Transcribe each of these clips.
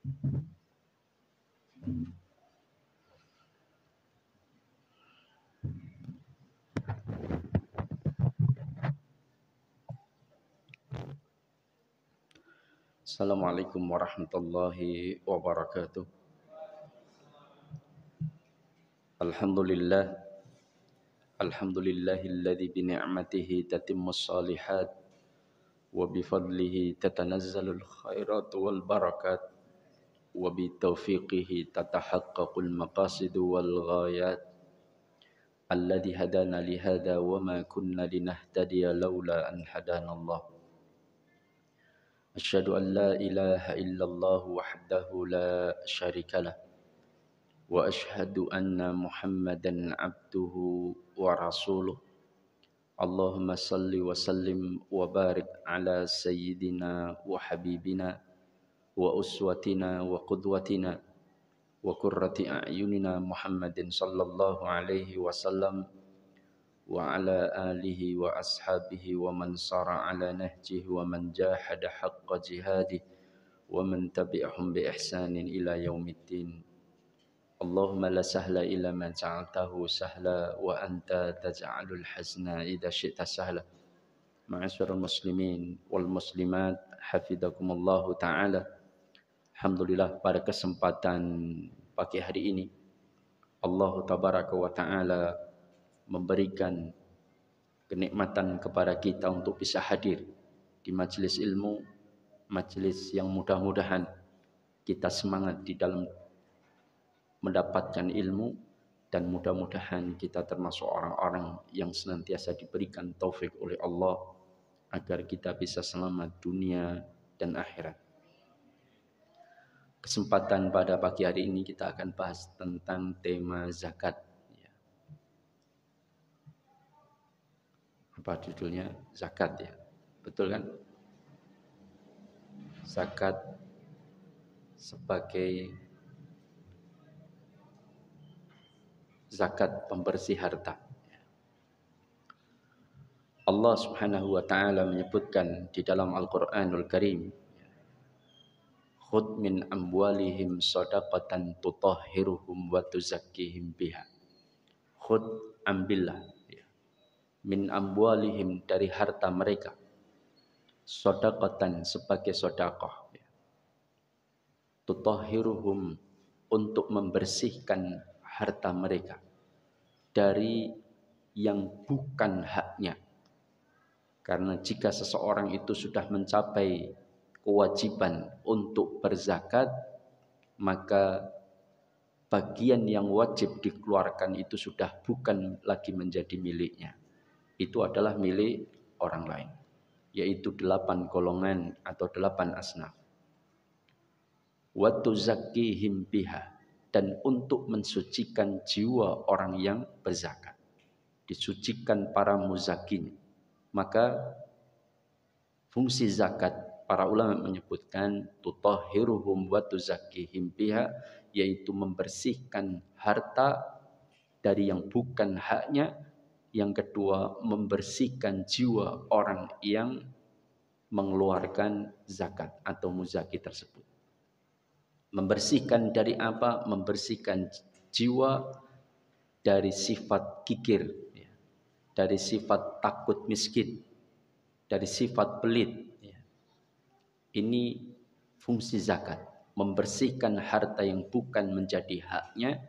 Assalamualaikum warahmatullahi wabarakatuh. Alhamdulillah. Alhamdulillahilladzi bi ni'matihi tatimmus shalihat wa bi fadlihi tatanazzalul khairat wal barakat wa bi taufiqihi tatahaqqaqul maqasid wal ghayat alladzi hadana li hadza wa ma kunna linahtadiya laula an hadanallah. Asyhadu an la ilaha illallah wahdahu la syarikalah wa asyhadu anna Muhammadan abduhu wa rasuluh. Allahumma salli wa sallim wa barik ala sayyidina wa habibina wa uswatina wa qudwatina wa qurrati a'yunina Muhammadin sallallahu alaihi wasallam wa ala alihi wa ashabihi wa man sara ala nahjihi wa man jahada haqqa jihadihi wa man tabi'ahum bi ihsanin ila yaumiddin. Allahumma la sahla illa ma ja'altahu sahla wa anta taj'alul hazna idza syi'ta sahla. Ma'asyiral muslimin wal muslimat hafizakumullahu taala. Alhamdulillah, pada kesempatan pagi hari ini Allah tabaraka wa taala memberikan kenikmatan kepada kita untuk bisa hadir di majelis ilmu, majelis yang mudah-mudahan kita semangat di dalam mendapatkan ilmu, dan mudah-mudahan kita termasuk orang-orang yang senantiasa diberikan taufik oleh Allah agar kita bisa selamat dunia dan akhirat. Kesempatan pada pagi hari ini kita akan bahas tentang tema zakat. Apa judulnya? Zakat, ya. Betul kan? Zakat sebagai zakat pembersih harta. Allah Subhanahu wa taala menyebutkan di dalam Al-Qur'anul Karim, "Khudh min amwalihim shadaqatan tutahhiruhum wa tuzakkihim biha." Khudh, ambillah, min amwalihim, dari harta mereka, shadaqatan, sebagai sedekah, tutahhiruhum, untuk membersihkan harta mereka dari yang bukan haknya. Karena jika seseorang itu sudah mencapai kewajiban untuk berzakat, maka bagian yang wajib dikeluarkan itu sudah bukan lagi menjadi miliknya. Itu adalah milik orang lain, yaitu 8 golongan atau 8 asnaf. Wa tuzakkihim biha, dan untuk mensucikan jiwa orang yang berzakat, disucikan para muzakin. Maka fungsi zakat, para ulama menyebutkan tutahhiruhum wa tuzakkihim biha, yaitu membersihkan harta dari yang bukan haknya. Yang kedua, membersihkan jiwa orang yang mengeluarkan zakat atau muzaki tersebut. Membersihkan dari apa? Membersihkan jiwa dari sifat kikir, dari sifat takut miskin, dari sifat pelit. Ini fungsi zakat, membersihkan harta yang bukan menjadi haknya.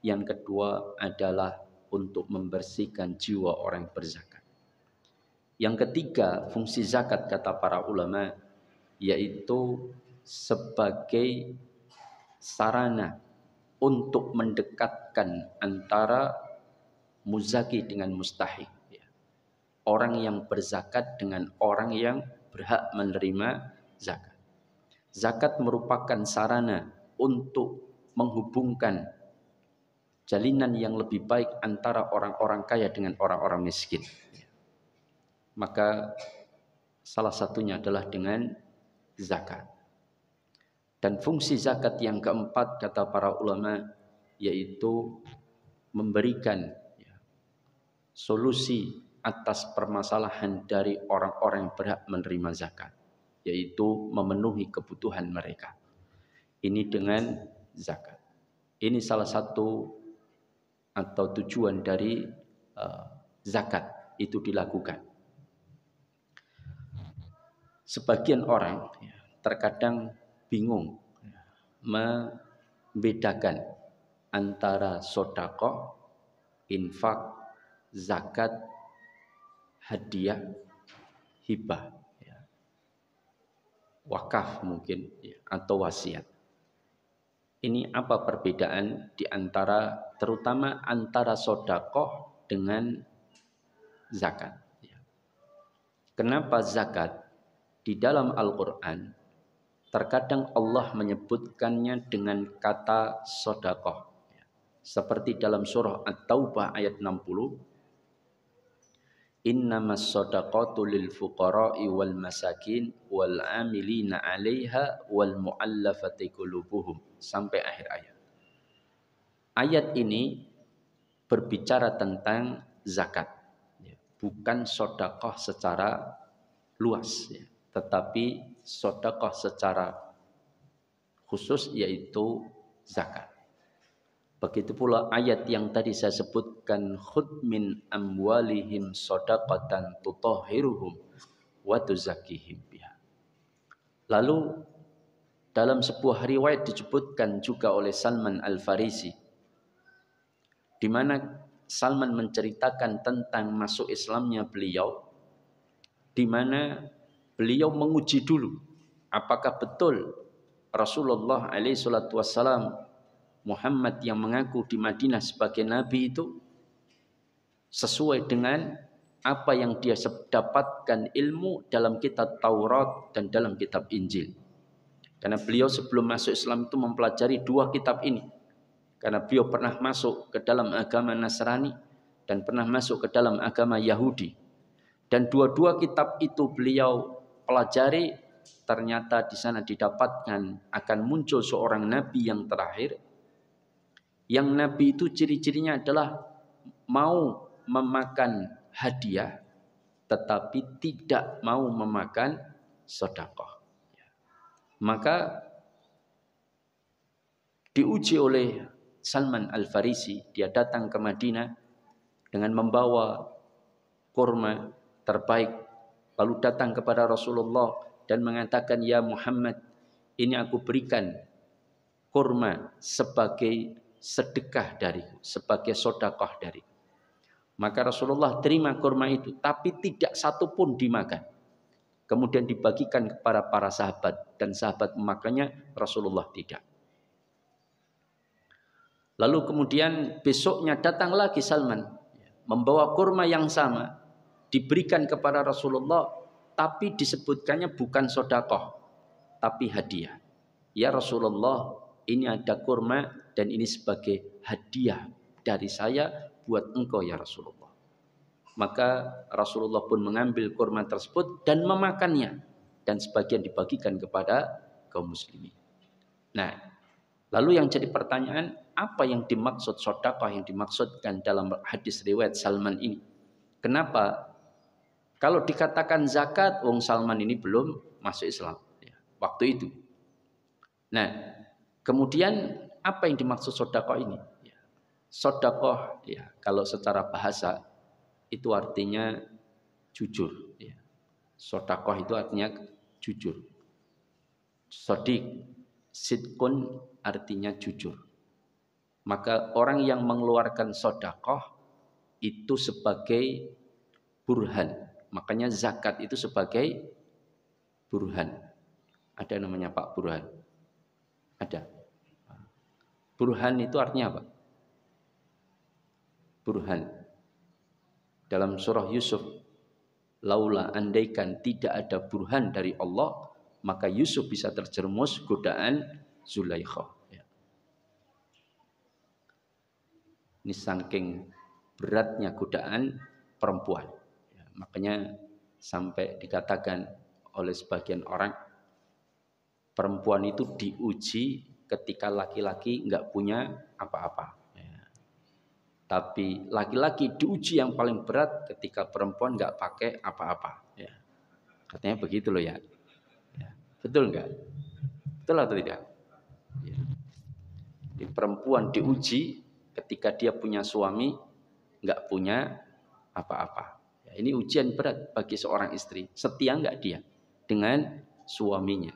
Yang kedua adalah untuk membersihkan jiwa orang berzakat. Yang ketiga, fungsi zakat kata para ulama, yaitu sebagai sarana untuk mendekatkan antara muzaki dengan mustahik, orang yang berzakat dengan orang yang berhak menerima zakat. Zakat merupakan sarana untuk menghubungkan jalinan yang lebih baik antara orang-orang kaya dengan orang-orang miskin. Maka salah satunya adalah dengan zakat. Dan fungsi zakat yang keempat kata para ulama, yaitu memberikan solusi atas permasalahan dari orang-orang yang berhak menerima zakat, yaitu memenuhi kebutuhan mereka. Ini dengan zakat. Ini salah satu atau tujuan dari zakat itu dilakukan. Sebagian orang terkadang bingung membedakan antara sedekah, infak, zakat, hadiah, hibah, wakaf mungkin, atau wasiat. Ini apa perbedaan di antara, terutama antara sedekah dengan zakat? Kenapa zakat di dalam Al-Quran terkadang Allah menyebutkannya dengan kata sedekah? Seperti dalam surah At-Taubah ayat 60, innamas shadaqatu lil fuqara'i wal masakin wal 'amilina 'alaiha wal mu'allafati qulubuhum, sampai akhir ayat. Ayat ini berbicara tentang zakat, bukan sedekah secara luas, tetapi sedekah secara khusus, yaitu zakat. Begitu pula ayat yang tadi saya sebutkan, khudh min amwalihim shadaqatan tutahhiruhum wa tuzakkihim biha. Lalu dalam sebuah riwayat disebutkan juga oleh Salman Al-Farisi, di mana Salman menceritakan tentang masuk Islamnya beliau, di mana beliau menguji dulu apakah betul Rasulullah alaihi salatu wassalam, Muhammad yang mengaku di Madinah sebagai nabi itu sesuai dengan apa yang dia dapatkan ilmu dalam kitab Taurat dan dalam kitab Injil. Karena beliau sebelum masuk Islam itu mempelajari dua kitab ini. Karena beliau pernah masuk ke dalam agama Nasrani dan pernah masuk ke dalam agama Yahudi. Dan dua-dua kitab itu beliau pelajari, ternyata di sana didapatkan akan muncul seorang nabi yang terakhir. Yang nabi itu ciri-cirinya adalah mau memakan hadiah tetapi tidak mau memakan sedekah. Maka diuji oleh Salman Al-Farisi, dia datang ke Madinah dengan membawa kurma terbaik, lalu datang kepada Rasulullah dan mengatakan, ya Muhammad, ini aku berikan kurma sebagai sedekah dariku, sebagai sedekah dariku. Maka Rasulullah terima kurma itu, tapi tidak satu pun dimakan. Kemudian dibagikan kepada para sahabat, dan sahabat memakannya, Rasulullah tidak. Lalu kemudian besoknya datang lagi Salman, membawa kurma yang sama, diberikan kepada Rasulullah, tapi disebutkannya bukan sedekah, tapi hadiah. Ya Rasulullah, ini ada kurma dan ini sebagai hadiah dari saya buat engkau ya Rasulullah. Maka Rasulullah pun mengambil kurma tersebut dan memakannya, dan sebagian dibagikan kepada kaum muslimin. Nah, lalu yang jadi pertanyaan, apa yang dimaksud sedekah yang dimaksudkan dalam hadis riwayat Salman ini? Kenapa kalau dikatakan zakat, wong Salman ini belum masuk Islam waktu itu. Nah, kemudian apa yang dimaksud sedekah ini? Sedekah kalau secara bahasa itu artinya jujur. Sedekah itu artinya jujur. Sodik, sidqun artinya jujur. Maka orang yang mengeluarkan sedekah itu sebagai burhan. Makanya zakat itu sebagai burhan. Ada namanya Pak Burhan. Ada. Burhan itu artinya apa? Burhan. Dalam surah Yusuf, laula andaikan tidak ada burhan dari Allah, maka Yusuf bisa terjerumus godaan Zulaikha. Ini saking beratnya godaan perempuan. Makanya sampai dikatakan oleh sebagian orang, perempuan itu diuji ketika laki-laki nggak punya apa-apa. Tapi laki-laki diuji yang paling berat ketika perempuan nggak pakai apa-apa. Katanya begitu loh ya. Betul nggak? Betul atau tidak? Di perempuan diuji ketika dia punya suami nggak punya apa-apa. Ya, ini ujian berat bagi seorang istri. Setia nggak dia dengan suaminya.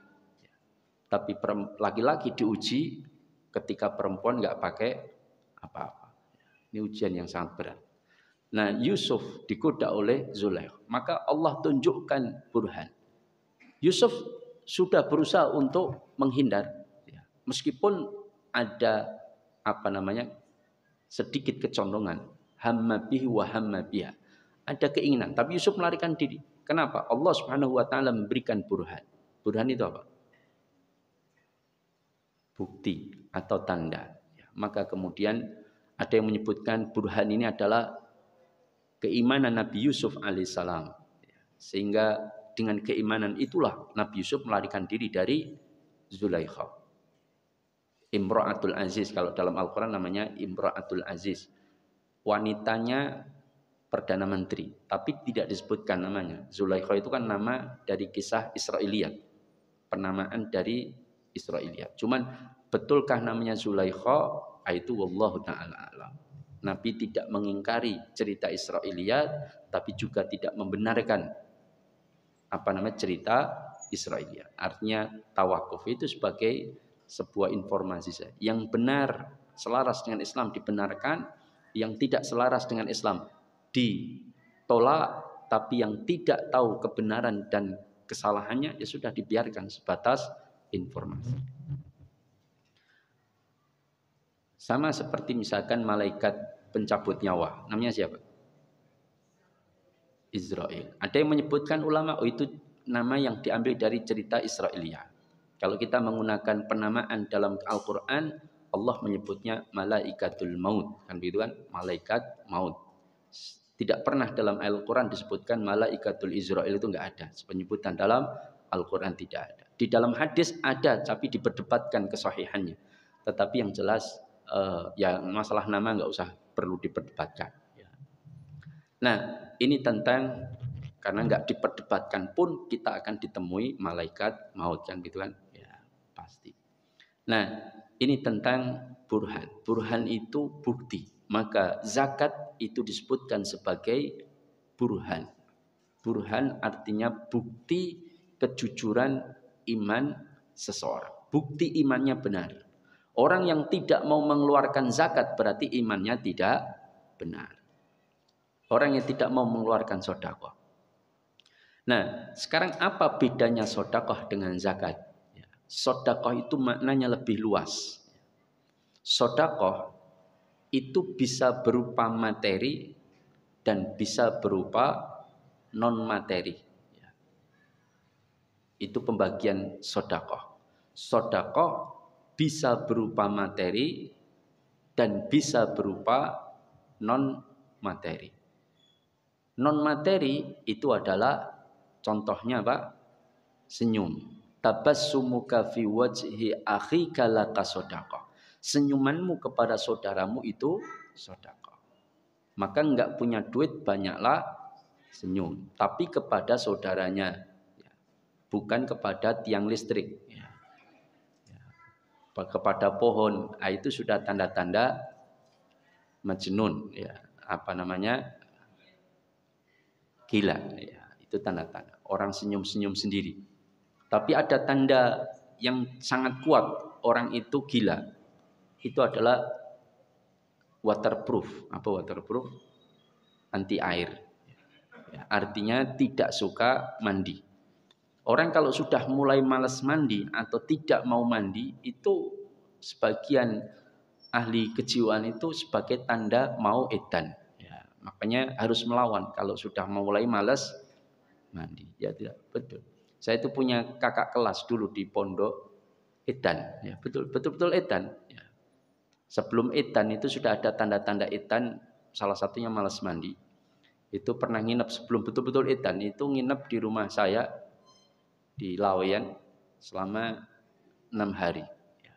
Tapi laki-laki diuji ketika perempuan nggak pakai apa-apa. Ini ujian yang sangat berat. Nah, Yusuf digoda oleh Zulaikha. Maka Allah tunjukkan burhan. Yusuf sudah berusaha untuk menghindar. Meskipun ada sedikit kecondongan. Hamma bihi wa hamma biha. Ada keinginan. Tapi Yusuf melarikan diri. Kenapa? Allah Subhanahu wa ta'ala memberikan burhan. Burhan itu apa? Bukti atau tanda. Maka kemudian ada yang menyebutkan burhan ini adalah keimanan Nabi Yusuf alaihissalam. Sehingga dengan keimanan itulah Nabi Yusuf melarikan diri dari Zulaikha. Imra'atul Aziz, kalau dalam Al-Quran namanya Imra'atul Aziz. Wanitanya Perdana Menteri, tapi tidak disebutkan namanya. Zulaikha itu kan nama dari kisah Israiliyat. Penamaan dari Israiliyat. Cuman betulkah namanya Zulaikha? Itu wallahu ta'ala alam. Nabi tidak mengingkari cerita Israiliyat, tapi juga tidak membenarkan cerita Israiliyat. Artinya tawakuf itu sebagai sebuah informasi saja. Yang benar selaras dengan Islam dibenarkan, yang tidak selaras dengan Islam ditolak, tapi yang tidak tahu kebenaran dan kesalahannya ya sudah dibiarkan sebatas informasi. Sama seperti misalkan malaikat pencabut nyawa, namanya siapa? Israel. Ada yang menyebutkan ulama, itu nama yang diambil dari cerita Israiliyah. Kalau kita menggunakan penamaan dalam Al-Quran, Allah menyebutnya malaikatul maut, kan begitu kan? Malaikat maut. Tidak pernah dalam Al-Quran disebutkan malaikatul Israel, itu enggak ada. Penyebutan dalam Al-Quran tidak ada. Di dalam hadis ada, tapi diperdebatkan kesahihannya. Tetapi yang jelas ya masalah nama enggak usah perlu diperdebatkan. Nah, ini tentang karena enggak diperdebatkan pun kita akan ditemui malaikat maut, kan gitu kan? Ya, pasti. Nah, ini tentang burhan. Burhan itu bukti. Maka zakat itu disebutkan sebagai burhan. Burhan artinya bukti kejujuran iman seseorang. Bukti imannya benar. Orang yang tidak mau mengeluarkan zakat berarti imannya tidak benar. Orang yang tidak mau mengeluarkan sedekah. Nah, sekarang apa bedanya sedekah dengan zakat? Sedekah itu maknanya lebih luas. Sedekah itu bisa berupa materi dan bisa berupa non materi. Itu pembagian sedekah. Sedekah bisa berupa materi dan bisa berupa non materi. Non materi itu adalah contohnya Pak, senyum. Tabassumuka fi wajhi akhika laka sedekah. Senyumanmu kepada saudaramu itu sedekah. Maka enggak punya duit banyaklah senyum, tapi kepada saudaranya, bukan kepada tiang listrik, kepada pohon. Itu sudah tanda-tanda majnun, gila, itu tanda-tanda orang senyum-senyum sendiri. Tapi ada tanda yang sangat kuat orang itu gila. Itu adalah waterproof. Apa waterproof? Anti air. Artinya tidak suka mandi. Orang kalau sudah mulai malas mandi atau tidak mau mandi, itu sebagian ahli kejiwaan itu sebagai tanda mau edan. Makanya harus melawan kalau sudah mulai malas mandi. Ya tidak betul. Saya itu punya kakak kelas dulu di pondok edan. Ya, betul edan. Ya. Sebelum edan itu sudah ada tanda-tanda edan. Salah satunya malas mandi. Itu pernah nginep sebelum betul-betul edan. Itu nginep di rumah saya di Laweyan selama 6 hari. Ya.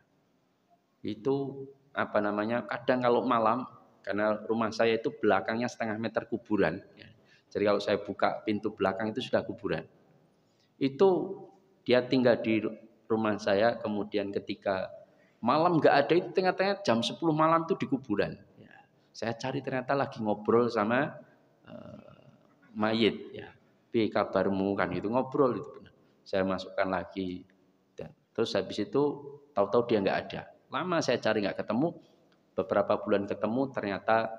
Itu kadang kalau malam, karena rumah saya itu belakangnya setengah meter kuburan. Ya. Jadi kalau saya buka pintu belakang itu sudah kuburan. Itu dia tinggal di rumah saya, kemudian ketika Malam nggak ada, itu tengah-tengah jam 10 malam itu di kuburan. Ya. Saya cari ternyata lagi ngobrol sama mayit. Ya. Pi kabarmu kan itu ngobrol itu benar. Saya masukkan lagi. Dan terus habis itu tahu-tahu dia nggak ada. Lama saya cari nggak ketemu. Beberapa bulan ketemu, ternyata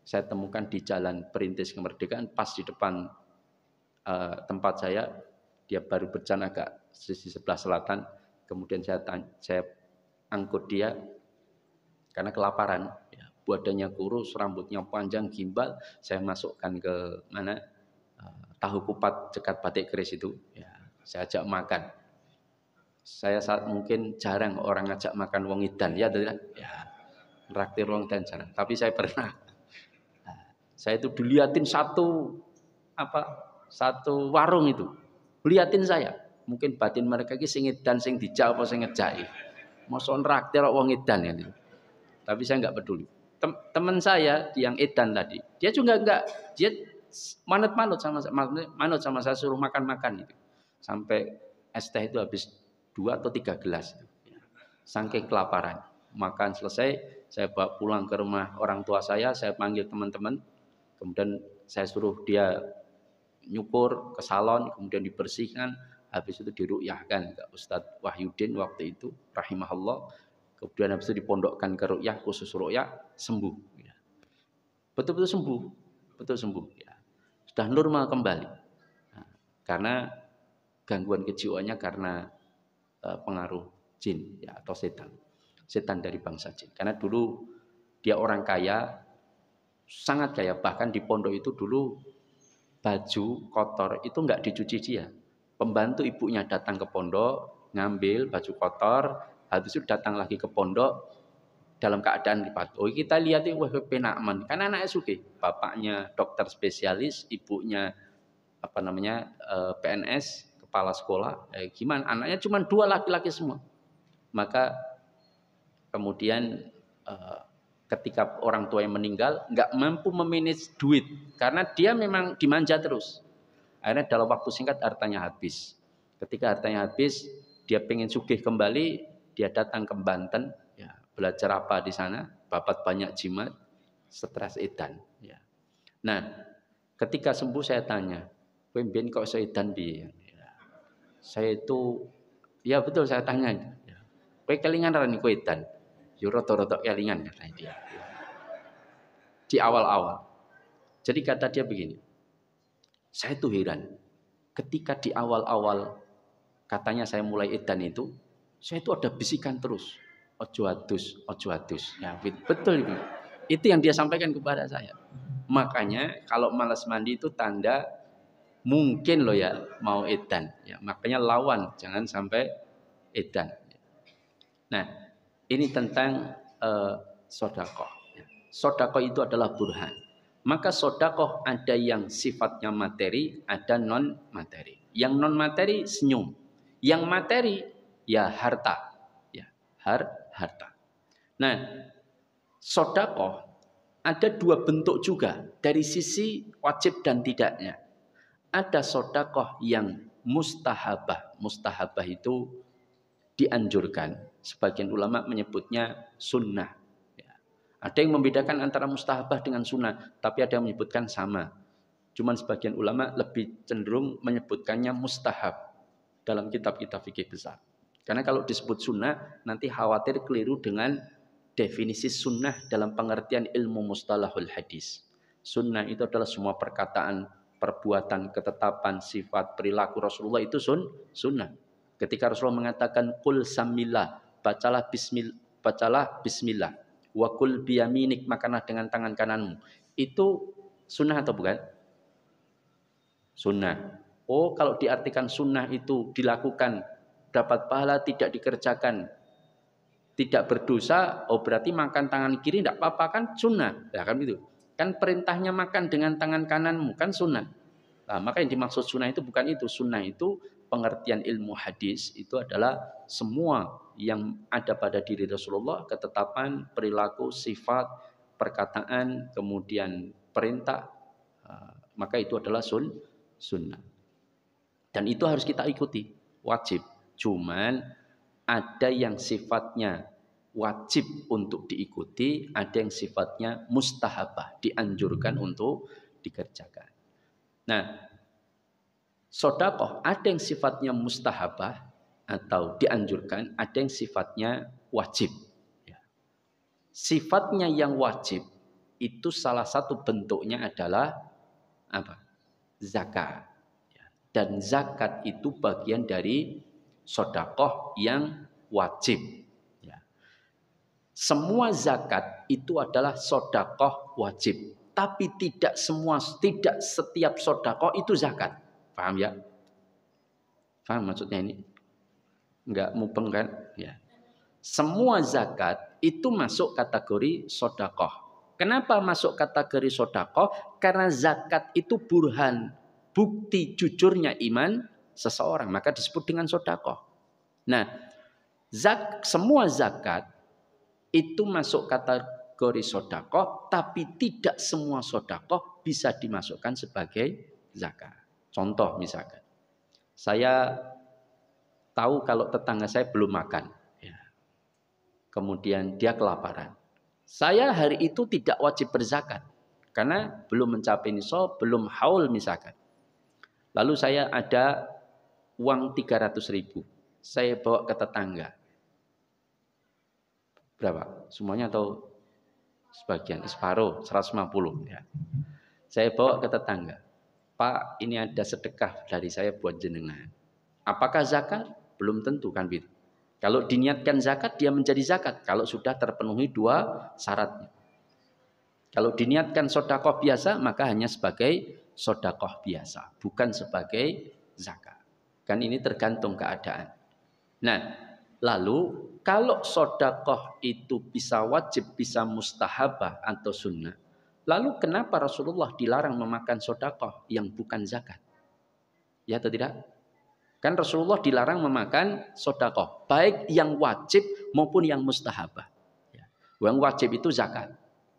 saya temukan di Jalan Perintis Kemerdekaan pas di depan tempat saya. Dia baru berjalan agak sisi sebelah selatan. Kemudian saya angkut dia karena kelaparan. Ya, badannya kurus, rambutnya panjang, gimbal. Saya masukkan ke mana tahu kupat dekat Batik Keris itu. Ya, saya ajak makan. Saya saat mungkin jarang orang ngajak makan wong edan, ya tidak? Ya, traktir wong edan jarang. Tapi saya pernah. Saya itu diliatin satu warung itu. Liatin saya. Mungkin batin mereka ini sing edan, sing dijak apa sing ngejaki. Mosok nraktir kok wong edan ya. Tapi saya enggak peduli. Teman saya yang edan tadi, dia juga enggak, dia manut sama saya suruh makan-makan itu. Sampai es teh itu habis 2 atau 3 gelas. Saking kelaparan. Makan selesai, saya bawa pulang ke rumah orang tua saya panggil teman-teman. Kemudian saya suruh dia nyukur ke salon, kemudian dibersihkan, habis itu diruqyahkan ke Ustadz Wahyudin waktu itu rahimahullah. Kemudian habis itu dipondokkan ke ruqyah, khusus ruqyah, sembuh ya. Betul-betul sembuh, betul sembuh ya. Sudah normal kembali. Nah, karena gangguan kejiwaannya karena pengaruh jin ya, atau setan dari bangsa jin. Karena dulu dia orang kaya, sangat kaya, bahkan di pondok itu dulu baju kotor itu enggak dicuci dia. Pembantu ibunya datang ke pondok, ngambil baju kotor, habis itu datang lagi ke pondok dalam keadaan lipat. Oh, kita lihat itu wah penak man. Kan anaknya sugih, bapaknya dokter spesialis, ibunya PNS, kepala sekolah. Gimana? Anaknya cuma 2 laki-laki semua. Maka kemudian ketika orang tua yang meninggal nggak mampu memanage duit karena dia memang dimanja terus. Akhirnya dalam waktu singkat hartanya habis. Ketika hartanya habis, dia pengen sugih kembali, dia datang ke Banten, ya, belajar apa di sana, babat banyak jimat, stres edan. Ya. Nah, ketika sembuh saya tanya, kowe mbiyen kok iso edan piye? Ya. Saya itu, ya betul saya tanya, ya. Kowe kelingan ra niku edan? Yo rada-rada kelingan katanya dia. Di awal-awal. Jadi kata dia begini, saya tuh heran, ketika di awal-awal katanya saya mulai edan itu, saya itu ada bisikan terus, ojo adus, ojo adus. Ya, betul itu. Itu yang dia sampaikan kepada saya. Makanya kalau malas mandi itu tanda mungkin loh ya mau edan. Ya, makanya lawan, jangan sampai edan. Nah, ini tentang sodakoh. Sodakoh itu adalah burhan. Maka sodakoh ada yang sifatnya materi, ada non materi. Yang non materi senyum, yang materi ya harta, ya harta. Nah, sodakoh ada 2 bentuk juga dari sisi wajib dan tidaknya. Ada sodakoh yang mustahabah. Mustahabah itu dianjurkan. Sebagian ulama menyebutnya sunnah. Ya. Ada yang membedakan antara mustahabah dengan sunnah, tapi ada yang menyebutkan sama. Cuman sebagian ulama lebih cenderung menyebutkannya mustahab dalam kitab-kitab fikih besar. Karena kalau disebut sunnah, nanti khawatir keliru dengan definisi sunnah dalam pengertian ilmu mustalahul hadis. Sunnah itu adalah semua perkataan, perbuatan, ketetapan, sifat, perilaku Rasulullah itu sunnah. Ketika Rasulullah mengatakan qul samillah, bacalah bismillah, wa qul biyaminik, makanlah dengan tangan kananmu. Itu sunnah atau bukan? Sunnah. Oh, kalau diartikan sunnah itu dilakukan dapat pahala, tidak dikerjakan tidak berdosa, oh berarti makan tangan kiri tidak apa-apa kan sunnah. Ya kan itu. Kan perintahnya makan dengan tangan kananmu kan sunnah. Nah, maka yang dimaksud sunnah itu bukan itu. Sunnah itu pengertian ilmu hadis itu adalah semua yang ada pada diri Rasulullah, ketetapan, perilaku, sifat, perkataan, kemudian perintah, maka itu adalah sunnah. Dan itu harus kita ikuti, wajib. Cuman ada yang sifatnya wajib untuk diikuti, ada yang sifatnya mustahabah, dianjurkan untuk dikerjakan. Nah, sedekah ada yang sifatnya mustahabah atau dianjurkan, ada yang sifatnya wajib. Sifatnya yang wajib itu salah satu bentuknya adalah apa? Zakat. Dan zakat itu bagian dari sedekah yang wajib. Semua zakat itu adalah sedekah wajib, tapi tidak setiap sedekah itu zakat. Paham ya? Paham maksudnya ini? Enggak mubeng kan? Ya. Semua zakat itu masuk kategori sedekah. Kenapa masuk kategori sedekah? Karena zakat itu burhan, bukti jujurnya iman seseorang, maka disebut dengan sedekah. Nah, semua zakat itu masuk kategori sedekah, tapi tidak semua sedekah bisa dimasukkan sebagai zakat. Contoh misalkan, saya tahu kalau tetangga saya belum makan, kemudian dia kelaparan. Saya hari itu tidak wajib berzakat karena belum mencapai nisab, belum haul misalkan. Lalu saya ada uang 300.000, saya bawa ke tetangga. Berapa? Semuanya atau sebagian? Separuh, 150 ya. Saya bawa ke tetangga. Pak, ini ada sedekah dari saya buat jenengan. Apakah zakat? Belum tentu kan gitu. Kalau diniatkan zakat, dia menjadi zakat. Kalau sudah terpenuhi dua syaratnya. Kalau diniatkan sedekah biasa, maka hanya sebagai sedekah biasa, bukan sebagai zakat. Kan ini tergantung keadaan. Nah, lalu kalau sedekah itu bisa wajib, bisa mustahabah atau sunnah, lalu kenapa Rasulullah dilarang memakan sedekah yang bukan zakat? Ya atau tidak? Kan Rasulullah dilarang memakan sedekah, baik yang wajib maupun yang mustahabah. Yang wajib itu zakat.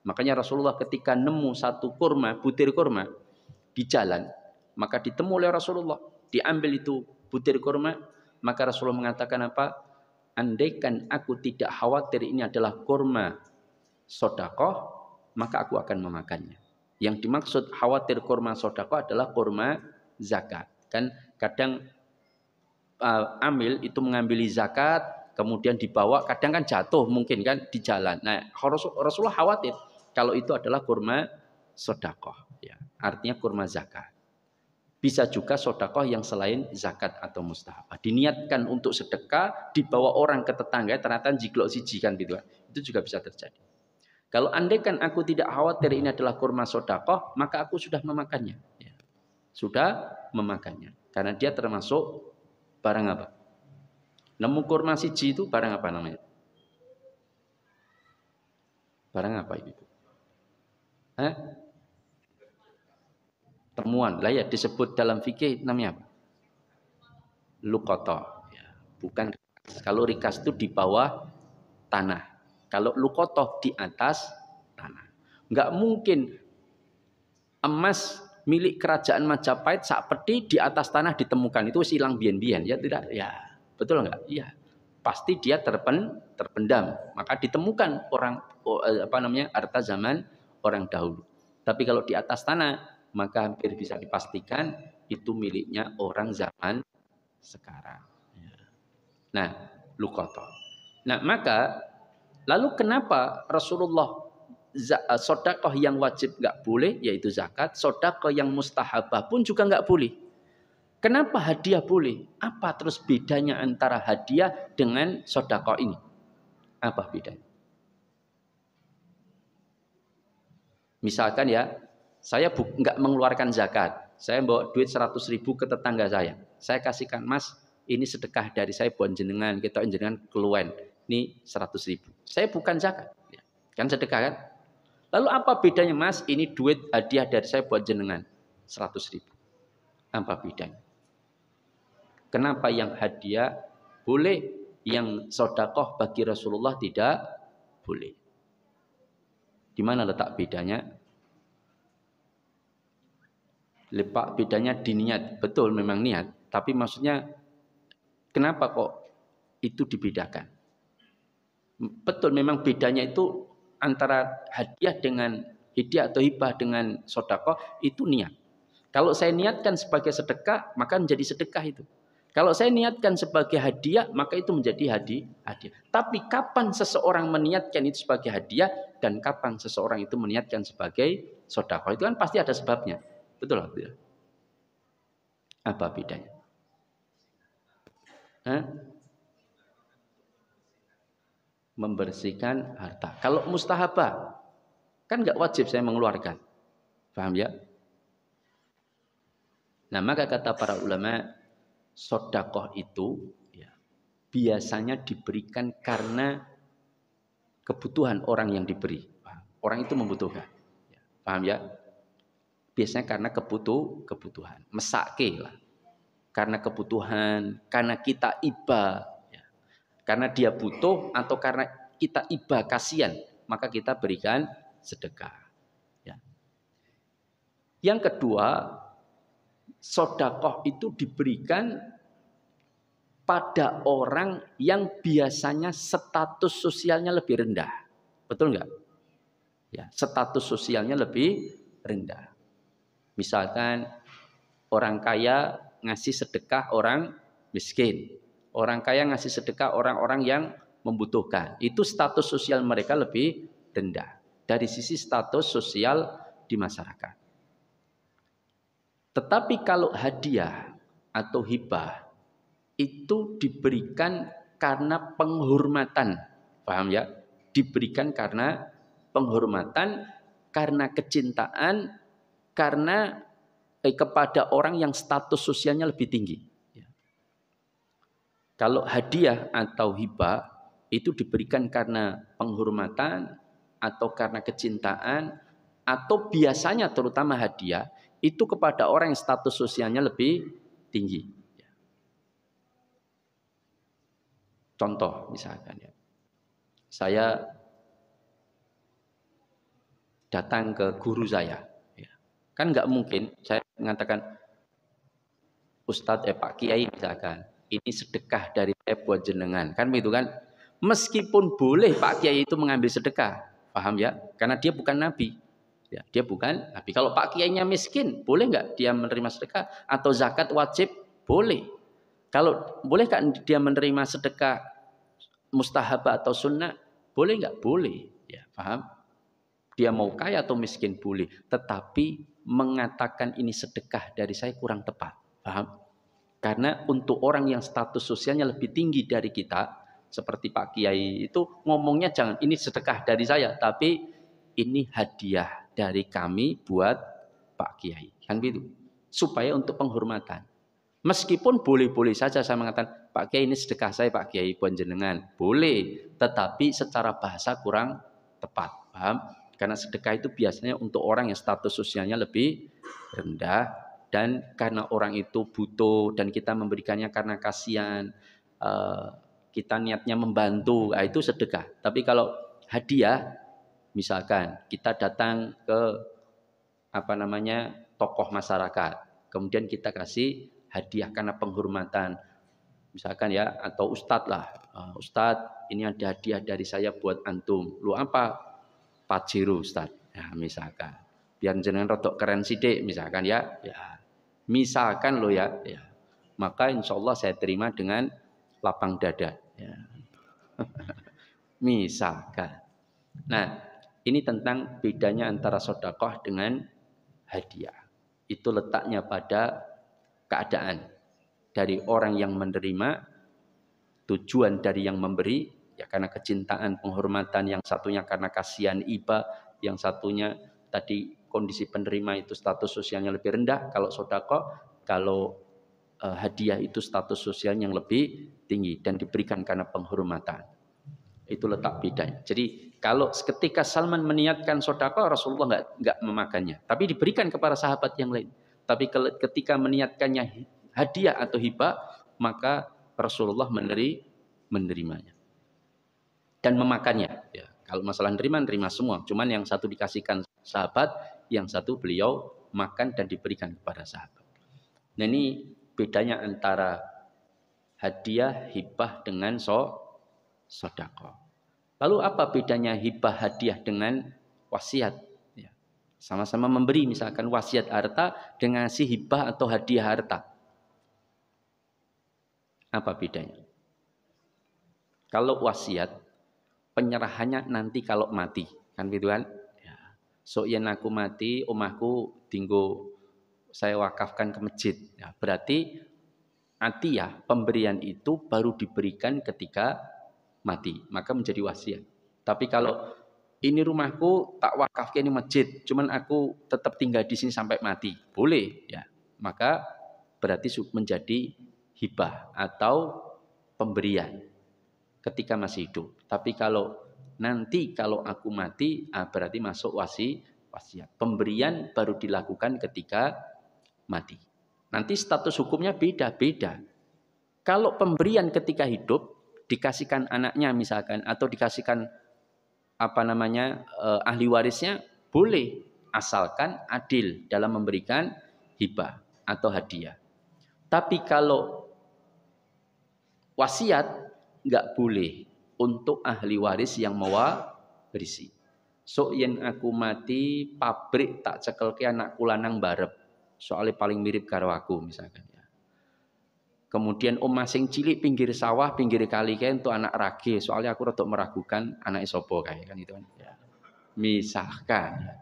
Makanya Rasulullah ketika nemu satu kurma, butir kurma di jalan, maka ditemu oleh Rasulullah, diambil itu butir kurma, maka Rasulullah mengatakan apa? Andaikan aku tidak khawatir ini adalah kurma sedekah, maka aku akan memakannya. Yang dimaksud khawatir kurma sedekah adalah kurma zakat. Kan kadang amil itu mengambil zakat, kemudian dibawa, kadang kan jatuh mungkin kan di jalan. Nah, Rasulullah khawatir kalau itu adalah kurma sedekah, ya. Artinya kurma zakat. Bisa juga sedekah yang selain zakat atau mustahabah. Diniatkan untuk sedekah, dibawa orang ke tetangga, ternyata jiglok siji kan gitu. Itu juga bisa terjadi. Kalau andaikan aku tidak khawatir ini adalah kurma sedekah, maka aku sudah memakannya. Ya. Sudah memakannya. Karena dia termasuk barang apa? Nemu kurma siji itu barang apa namanya? Barang apa itu? Hah? Temuan. Lah ya disebut dalam fikih namanya apa? Luqata. Ya, bukan rikas. Kalau rikas itu di bawah tanah. Kalau luqata di atas tanah. Enggak mungkin emas milik kerajaan Majapahit sak peti di atas tanah ditemukan. Itu silang bien-bien ya tidak? Ya. Betul enggak? Iya. Pasti dia terpendam. Maka ditemukan orang harta zaman orang dahulu. Tapi kalau di atas tanah, maka hampir bisa dipastikan itu miliknya orang zaman sekarang. Nah, luqata. Nah, maka lalu kenapa Rasulullah sedekah yang wajib enggak boleh yaitu zakat, sedekah yang mustahabah pun juga enggak boleh. Kenapa hadiah boleh? Apa terus bedanya antara hadiah dengan sedekah ini? Apa bedanya? Misalkan ya, saya enggak mengeluarkan zakat. Saya bawa duit 100.000 ke tetangga saya. Saya kasihkan, Mas, ini sedekah dari saya buat jenengan. Kita jenengan keluwen. Ini 100.000. Saya bukan zakat. Kan sedekah kan? Lalu apa bedanya, Mas? Ini duit hadiah dari saya buat jenengan. 100.000. Apa bedanya? Kenapa yang hadiah boleh, yang sedekah bagi Rasulullah tidak boleh? Di mana letak bedanya? Letak bedanya di niat. Betul memang niat, tapi maksudnya kenapa kok itu dibedakan? Betul, memang bedanya itu antara hadiah atau hibah dengan sedekah itu niat. Kalau saya niatkan sebagai sedekah, maka menjadi sedekah itu. Kalau saya niatkan sebagai hadiah, maka itu menjadi hadiah. Tapi kapan seseorang meniatkan itu sebagai hadiah dan kapan seseorang itu meniatkan sebagai sedekah, itu kan pasti ada sebabnya. Betul atau? Apa bedanya? Hah? Membersihkan harta. Kalau mustahabah, kan nggak wajib saya mengeluarkan. Paham ya? Nah, maka kata para ulama, sedekah itu ya, biasanya diberikan karena kebutuhan orang yang diberi. Orang itu membutuhkan. Ya, paham ya? Biasanya karena kebutuhan. Mesake lah. Karena kebutuhan, karena kita iba. Ya. Karena dia butuh atau karena kita iba kasihan, maka kita berikan sedekah. Ya. Yang kedua, sedekah itu diberikan pada orang yang biasanya status sosialnya lebih rendah. Betul nggak? Ya, status sosialnya lebih rendah. Misalkan orang kaya ngasih sedekah orang miskin. Orang kaya ngasih sedekah orang-orang yang membutuhkan. Itu status sosial mereka lebih rendah. Dari sisi status sosial di masyarakat. Tetapi kalau hadiah atau hibah itu diberikan karena penghormatan. Paham ya? Diberikan karena penghormatan, karena kecintaan, karena kepada orang yang status sosialnya lebih tinggi. Kalau hadiah atau hibah itu diberikan karena penghormatan atau karena kecintaan, atau biasanya terutama hadiah itu kepada orang yang status sosialnya lebih tinggi. Contoh misalkan ya, saya datang ke guru saya, kan nggak mungkin saya mengatakan, Ustadz Pak Kiai misalkan, ini sedekah dari saya buat jenengan, kan begitu kan? Meskipun boleh Pak Kiai itu mengambil sedekah, paham ya? Karena dia bukan nabi, ya, dia bukan nabi. Kalau Pak Kiainya miskin, boleh nggak dia menerima sedekah? Atau zakat wajib? Boleh. Kalau boleh nggak dia menerima sedekah mustahabah atau sunnah? Boleh nggak? Boleh. Ya, paham? Dia mau kaya atau miskin boleh. Tetapi mengatakan ini sedekah dari saya kurang tepat. Paham? Karena untuk orang yang status sosialnya lebih tinggi dari kita, seperti Pak Kiai itu ngomongnya jangan ini sedekah dari saya, tapi ini hadiah dari kami buat Pak Kiai. Kan begitu. Supaya untuk penghormatan. Meskipun boleh-boleh saja saya mengatakan, Pak Kiai ini sedekah saya Pak Kiai buat jenengan. Boleh, tetapi secara bahasa kurang tepat. Paham? Karena sedekah itu biasanya untuk orang yang status sosialnya lebih rendah, dan karena orang itu butuh dan kita memberikannya karena kasihan, kita niatnya membantu, itu sedekah. Tapi kalau hadiah, misalkan kita datang ke tokoh masyarakat, kemudian kita kasih hadiah karena penghormatan, misalkan ya, atau ustadz lah, Ustadz ini ada hadiah dari saya buat antum. Lu apa? Pajero Ustadz. Ya, misalkan biar jenengan rodok keren sidik, misalkan ya, misalkan lo ya, maka insya Allah saya terima dengan lapang dada. Ya. Misalkan. Nah, ini tentang bedanya antara sedekah dengan hadiah. Itu letaknya pada keadaan dari orang yang menerima, tujuan dari yang memberi, ya karena kecintaan, penghormatan, yang satunya karena kasihan iba, yang satunya tadi kondisi penerima itu status sosialnya lebih rendah. Kalau sedekah, kalau hadiah itu status sosial yang lebih tinggi dan diberikan karena penghormatan. Itu letak bedanya. Jadi kalau ketika Salman meniatkan sedekah, Rasulullah nggak memakannya, tapi diberikan kepada sahabat yang lain. Tapi ketika meniatkannya hadiah atau hibah, maka Rasulullah menerimanya dan memakannya. Ya, kalau masalah nerima semua. Cuman yang satu dikasihkan sahabat, yang satu beliau makan dan diberikan kepada sahabat. Nah, ini bedanya antara hadiah, hibah dengan sedekah. Lalu apa bedanya hibah hadiah dengan wasiat? Ya. Sama-sama memberi, misalkan wasiat harta dengan si hibah atau hadiah harta. Apa bedanya? Kalau wasiat, penyerahannya nanti kalau mati. Kan gitu kan? Ya. So yen aku mati, omahku dinggo saya wakafkan ke masjid. Ya, berarti atiyah pemberian itu baru diberikan ketika mati. Maka menjadi wasiat. Tapi kalau ini rumahku tak wakafkan di masjid, cuman aku tetap tinggal di sini sampai mati. Boleh. Ya. Maka berarti menjadi hibah atau pemberian ketika masih hidup. Tapi kalau nanti kalau aku mati, berarti masuk wasiat. Pemberian baru dilakukan ketika mati. Nanti status hukumnya beda-beda. Kalau pemberian ketika hidup dikasihkan anaknya misalkan atau dikasihkan ahli warisnya boleh asalkan adil dalam memberikan hibah atau hadiah. Tapi kalau wasiat nggak boleh untuk ahli waris yang mewarisi. So yen aku mati pabrik tak cekelke anakku lanang barep. Soalnya paling mirip karo aku misalkan ya. Kemudian omah sing cilik pinggir sawah, pinggir kali kae untuk anak rage. Soalnya aku rada meragukan anak sapa kae kan itu kan. Ya. Misalkan ya.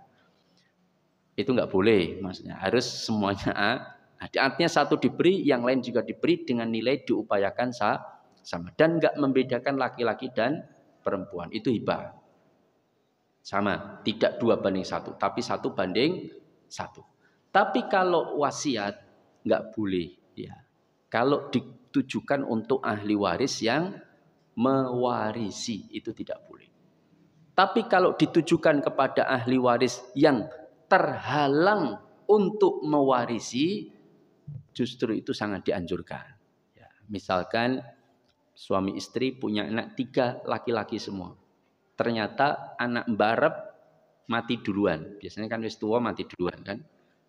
Itu nggak boleh maksudnya. Harus semuanya artinya satu diberi, yang lain juga diberi dengan nilai diupayakan sama. Dan nggak membedakan laki-laki dan perempuan. Itu hibah. Sama. Tidak 2:1. Tapi 1:1. Tapi kalau wasiat nggak boleh. Ya. Kalau ditujukan untuk ahli waris yang mewarisi. Itu tidak boleh. Tapi kalau ditujukan kepada ahli waris yang terhalang untuk mewarisi, justru itu sangat dianjurkan. Ya. Misalkan suami istri punya anak 3 laki-laki semua. Ternyata anak mbarep mati duluan. Biasanya kan wis tua mati duluan kan.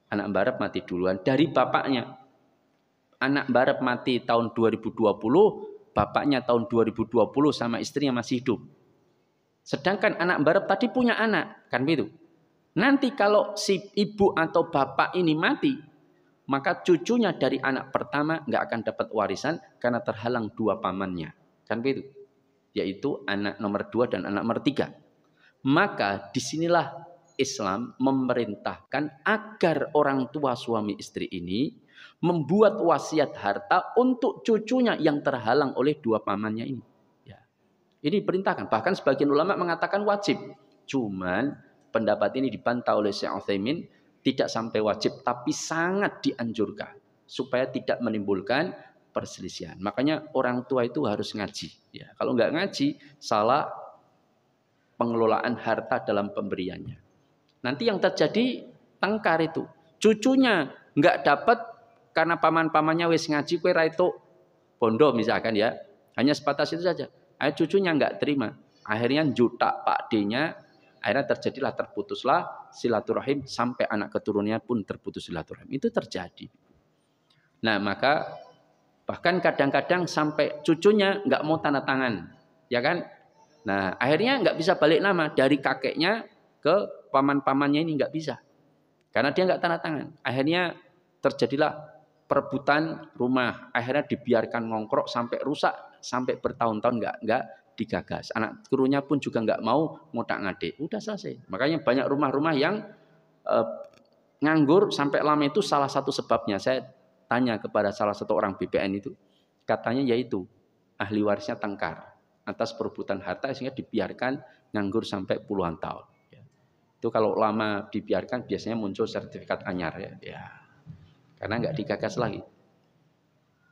Anak mbarep mati duluan dari bapaknya. Anak mbarep mati tahun 2020, bapaknya tahun 2020 sama istrinya masih hidup. Sedangkan anak mbarep tadi punya anak, kan begitu. Nanti kalau si ibu atau bapak ini mati, maka cucunya dari anak pertama nggak akan dapat warisan karena terhalang 2 pamannya. Kan begitu? Yaitu anak nomor 2 dan anak nomor 3. Maka disinilah Islam memerintahkan agar orang tua suami istri ini membuat wasiat harta untuk cucunya yang terhalang oleh 2 pamannya ini. Ya. Ini diperintahkan. Bahkan sebagian ulama mengatakan wajib. Cuman pendapat ini dibantah oleh Syekh Utsaimin, tidak sampai wajib tapi sangat dianjurkan supaya tidak menimbulkan perselisihan. Makanya orang tua itu harus ngaji. Ya, kalau nggak ngaji salah pengelolaan harta dalam pemberiannya. Nanti yang terjadi tengkar itu. Cucunya nggak dapat karena paman-pamannya wis ngaji kowe ra itu bondo misalkan ya. Hanya sebatas itu saja. Cucunya nggak terima. Akhirnya juta Pak D-nya. Akhirnya terputuslah silaturahim sampai anak keturunannya pun terputus silaturahim. Itu terjadi. Nah maka bahkan kadang-kadang sampai cucunya nggak mau tanda tangan, ya kan? Nah akhirnya nggak bisa balik nama dari kakeknya ke paman-pamannya ini nggak bisa, karena dia nggak tanda tangan. Akhirnya terjadilah perebutan rumah. Akhirnya dibiarkan ngongkrok sampai rusak, sampai bertahun-tahun nggak digagas. Anak keturunannya pun juga nggak mau ngotak-ngatik. Udah selesai. Makanya banyak rumah-rumah yang nganggur sampai lama itu salah satu sebabnya. Saya tanya kepada salah satu orang BPN itu, katanya yaitu ahli warisnya tengkar atas perebutan harta sehingga dibiarkan nganggur sampai puluhan tahun. Itu kalau lama dibiarkan biasanya muncul sertifikat anyar ya. Karena nggak digagas lagi.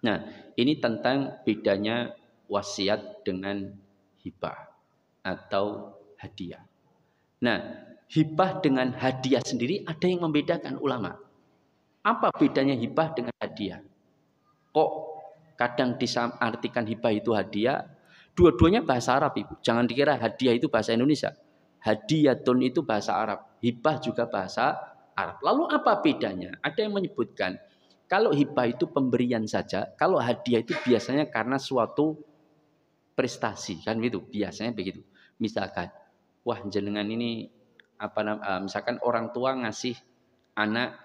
Nah, ini tentang bedanya wasiat dengan hibah atau hadiah. Nah, hibah dengan hadiah sendiri ada yang membedakan ulama. Apa bedanya hibah dengan hadiah? Kok kadang disartikan hibah itu hadiah? Dua-duanya bahasa Arab, Ibu. Jangan dikira hadiah itu bahasa Indonesia. Hadiyatun itu bahasa Arab. Hibah juga bahasa Arab. Lalu apa bedanya? Ada yang menyebutkan kalau hibah itu pemberian saja, kalau hadiah itu biasanya karena suatu prestasi, kan begitu, biasanya begitu. Misalkan, wah jenengan ini misalkan orang tua ngasih anak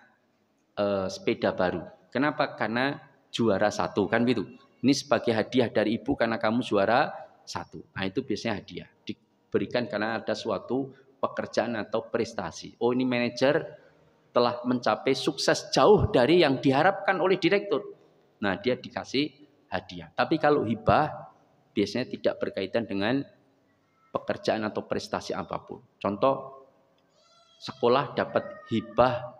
sepeda baru. Kenapa? Karena juara 1 kan gitu. Ini sebagai hadiah dari ibu karena kamu juara 1. Nah itu biasanya hadiah. Diberikan karena ada suatu pekerjaan atau prestasi. Oh ini manajer telah mencapai sukses jauh dari yang diharapkan oleh direktur. Nah dia dikasih hadiah. Tapi kalau hibah biasanya tidak berkaitan dengan pekerjaan atau prestasi apapun. Contoh, sekolah dapat hibah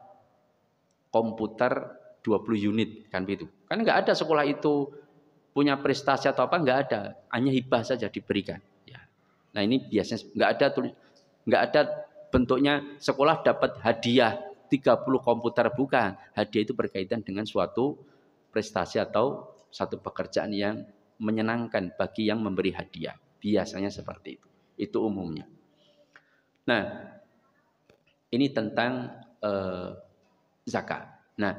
komputer 20 unit kan begitu. Kan nggak ada sekolah itu punya prestasi atau apa, nggak ada, hanya hibah saja diberikan. Ya. Nah ini biasanya nggak ada bentuknya sekolah dapat hadiah 30 komputer, bukan. Hadiah itu berkaitan dengan suatu prestasi atau satu pekerjaan yang menyenangkan bagi yang memberi hadiah. Biasanya seperti itu. Itu umumnya. Nah, ini tentang zakat. Nah,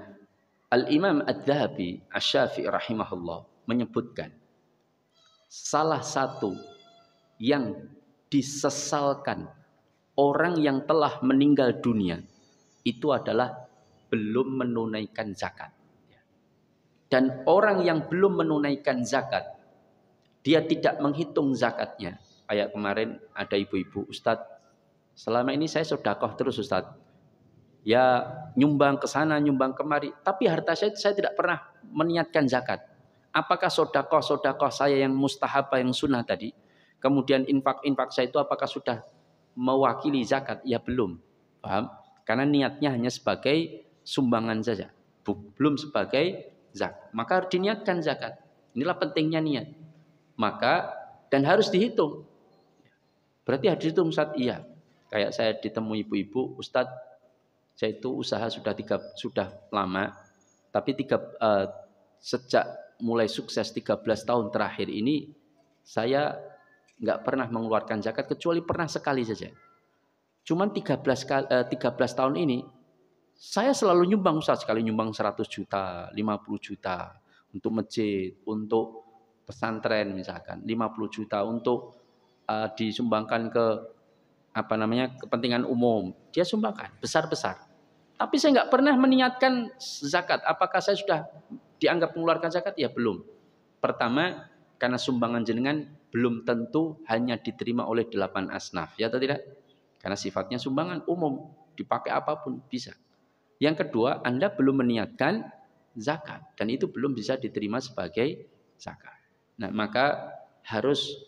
Al-Imam Adz-Dzahabi Asy-Syafi'i rahimahullah menyebutkan salah satu yang disesalkan orang yang telah meninggal dunia itu adalah belum menunaikan zakat. Dan orang yang belum menunaikan zakat, dia tidak menghitung zakatnya. Kayak kemarin ada ibu-ibu, Ustadz, selama ini saya sedekah terus Ustadz. Ya nyumbang ke sana, nyumbang kemari, tapi harta saya tidak pernah meniatkan zakat. Apakah sedekah saya yang mustahabah, yang sunnah tadi, kemudian infak saya itu apakah sudah mewakili zakat? Ya belum. Paham? Karena niatnya hanya sebagai sumbangan saja, belum sebagai zakat. Maka harus diniatkan zakat. Inilah pentingnya niat. Maka dan harus dihitung. Berarti harus dihitung Ustaz. Iya. Kayak saya ditemui ibu-ibu, Ustaz, saya itu usaha sudah lama, tapi sejak mulai sukses 13 tahun terakhir ini saya nggak pernah mengeluarkan zakat kecuali pernah sekali saja. Cuman 13 tahun ini saya selalu nyumbang Ustaz, sekali nyumbang 100 juta, 50 juta untuk masjid, untuk pesantren misalkan, 50 juta untuk disumbangkan ke kepentingan umum. Dia sumbangkan besar-besar. Tapi saya nggak pernah meniatkan zakat. Apakah saya sudah dianggap mengeluarkan zakat? Ya belum. Pertama, karena sumbangan jenengan belum tentu hanya diterima oleh 8 asnaf, ya atau tidak? Karena sifatnya sumbangan umum, dipakai apapun bisa. Yang kedua, Anda belum meniatkan zakat dan itu belum bisa diterima sebagai zakat. Nah, maka harus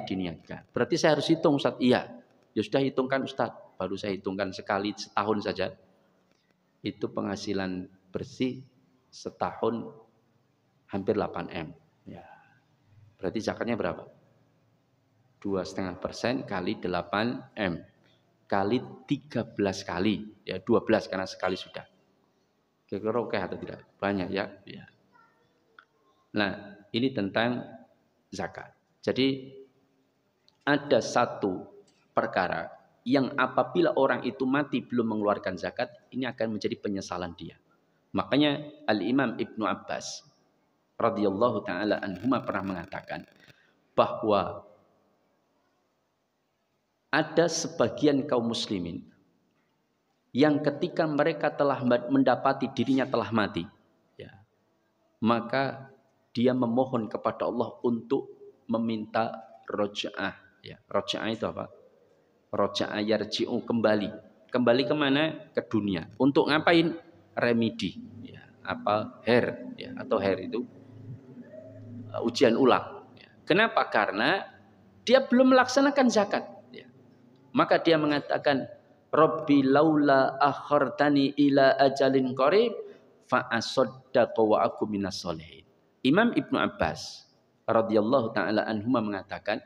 diniatkan. Berarti saya harus hitung Ustaz. Iya. Ya sudah hitungkan Ustaz. Baru saya hitungkan sekali setahun saja. Itu penghasilan bersih setahun hampir 8 M. Ya. Berarti zakatnya berapa? 2,5% kali 8 M. Kali 13 kali. Ya 12 karena sekali sudah. Kira-kira oke atau tidak? Banyak ya. Ya. Nah ini tentang zakat. Jadi ada satu perkara yang apabila orang itu mati belum mengeluarkan zakat, ini akan menjadi penyesalan dia. Makanya Al-Imam Ibnu Abbas radhiyallahu taala anhuma pernah mengatakan bahwa ada sebagian kaum muslimin yang ketika mereka telah mendapati dirinya telah mati, ya, maka dia memohon kepada Allah untuk meminta roja'ah. Ya, roja'ah itu apa? Roja'ah yarji'u, kembali. Kembali kemana? Ke dunia. Untuk ngapain? Remedi. Ya, hair. Ya, atau hair itu ujian ulang. Ya. Kenapa? Karena dia belum melaksanakan zakat. Ya. Maka dia mengatakan, Rabbi laula akhartani ila ajalin qarib fa asaddaqa wa aku minas sholihin. Imam Ibnu Abbas radhiyallahu taala anhuma mengatakan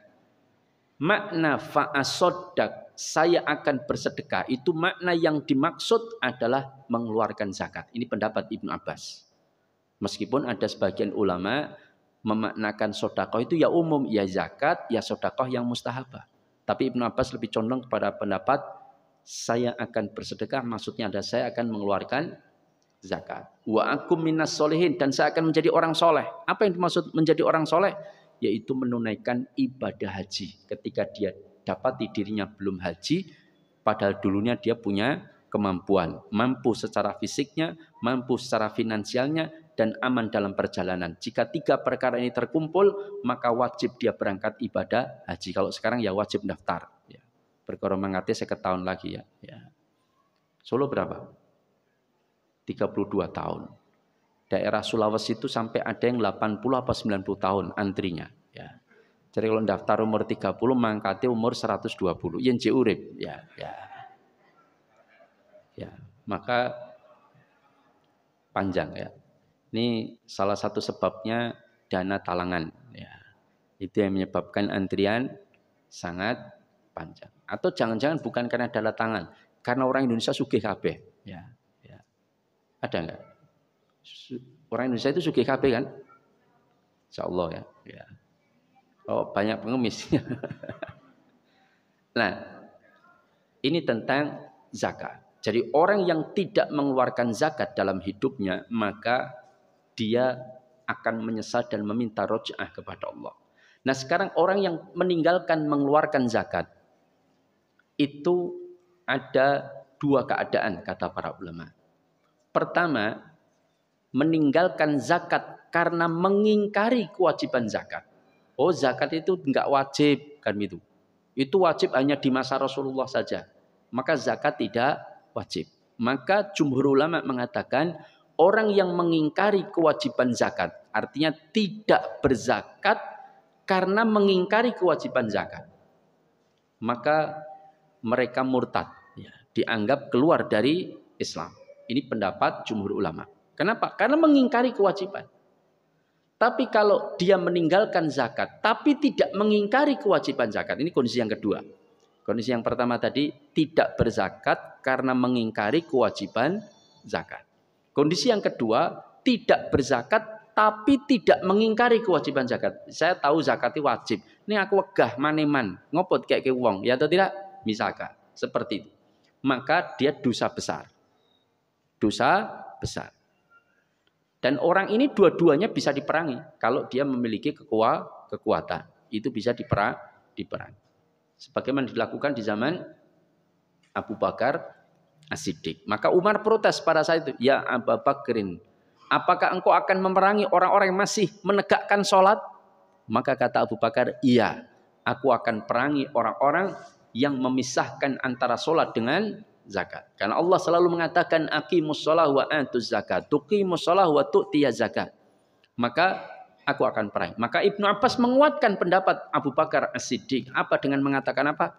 makna fa'asodak, saya akan bersedekah, itu makna yang dimaksud adalah mengeluarkan zakat. Ini pendapat Ibnu Abbas. Meskipun ada sebagian ulama memaknakan sedekah itu ya umum, ya zakat, ya sedekah yang mustahabah. Tapi Ibnu Abbas lebih condong kepada pendapat saya akan bersedekah, maksudnya adalah saya akan mengeluarkan zakat. Wa akum minas sholihin, dan saya akan menjadi orang soleh. Apa yang dimaksud menjadi orang soleh? yaitu menunaikan ibadah haji. Ketika dia dapati dirinya belum haji, padahal dulunya dia punya kemampuan, mampu secara fisiknya, mampu secara finansialnya, dan aman dalam perjalanan. Jika 3 perkara ini terkumpul, maka wajib dia berangkat ibadah haji. Kalau sekarang ya wajib daftar. Ya. Perkara mengati 1 tahun lagi ya. Solo berapa? 32 tahun. Daerah Sulawesi itu sampai ada yang 80 apa 90 tahun antrinya. Ya. Jadi kalau daftar umur 30, mangkate umur 120. Yen je urip. Ya. Maka panjang ya. Ini salah satu sebabnya dana talangan. Ya. Itu yang menyebabkan antrian sangat panjang. Atau jangan-jangan bukan karena dana talangan, karena orang Indonesia sugih kabeh. Ya. Ada enggak? Orang Indonesia itu sugih kabeh kan? Insyaallah ya. Oh, banyak pengemis. Nah, ini tentang zakat. Jadi orang yang tidak mengeluarkan zakat dalam hidupnya, maka dia akan menyesal dan meminta roj'ah kepada Allah. Nah, sekarang orang yang meninggalkan mengeluarkan zakat, itu ada 2 keadaan kata para ulama. Pertama, meninggalkan zakat karena mengingkari kewajiban zakat. Oh, zakat itu enggak wajib kan itu. Itu wajib hanya di masa Rasulullah saja. Maka zakat tidak wajib. Maka jumhur ulama mengatakan orang yang mengingkari kewajiban zakat, artinya tidak berzakat karena mengingkari kewajiban zakat, maka mereka murtad, dianggap keluar dari Islam. Ini pendapat jumhur ulama. Kenapa? Karena mengingkari kewajiban. Tapi kalau dia meninggalkan zakat, tapi tidak mengingkari kewajiban zakat, ini kondisi yang kedua. Kondisi yang pertama tadi, tidak berzakat karena mengingkari kewajiban zakat. Kondisi yang kedua, tidak berzakat, tapi tidak mengingkari kewajiban zakat. Saya tahu zakat itu wajib. Ini aku wegah maneman, ngopot kayak wong, ya atau tidak? Misalkan, seperti itu. Maka dia dosa besar. Dosa besar. Dan orang ini dua-duanya bisa diperangi kalau dia memiliki kekuatan. Itu bisa diperangi. Sebagaimana dilakukan di zaman Abu Bakar As-Siddiq. Maka Umar protes pada saat itu, "Ya Abu Bakrin, apakah engkau akan memerangi orang-orang yang masih menegakkan sholat?" Maka kata Abu Bakar, "Iya, aku akan perangi orang-orang yang memisahkan antara sholat dengan zakat." Karena Allah selalu mengatakan aqimus shalah wa atuz zakat, tuqimus shalah wa tu'tiyaz zakat. Maka aku akan perangi. Maka Ibnu Abbas menguatkan pendapat Abu Bakar As-Siddiq. Apa dengan mengatakan apa?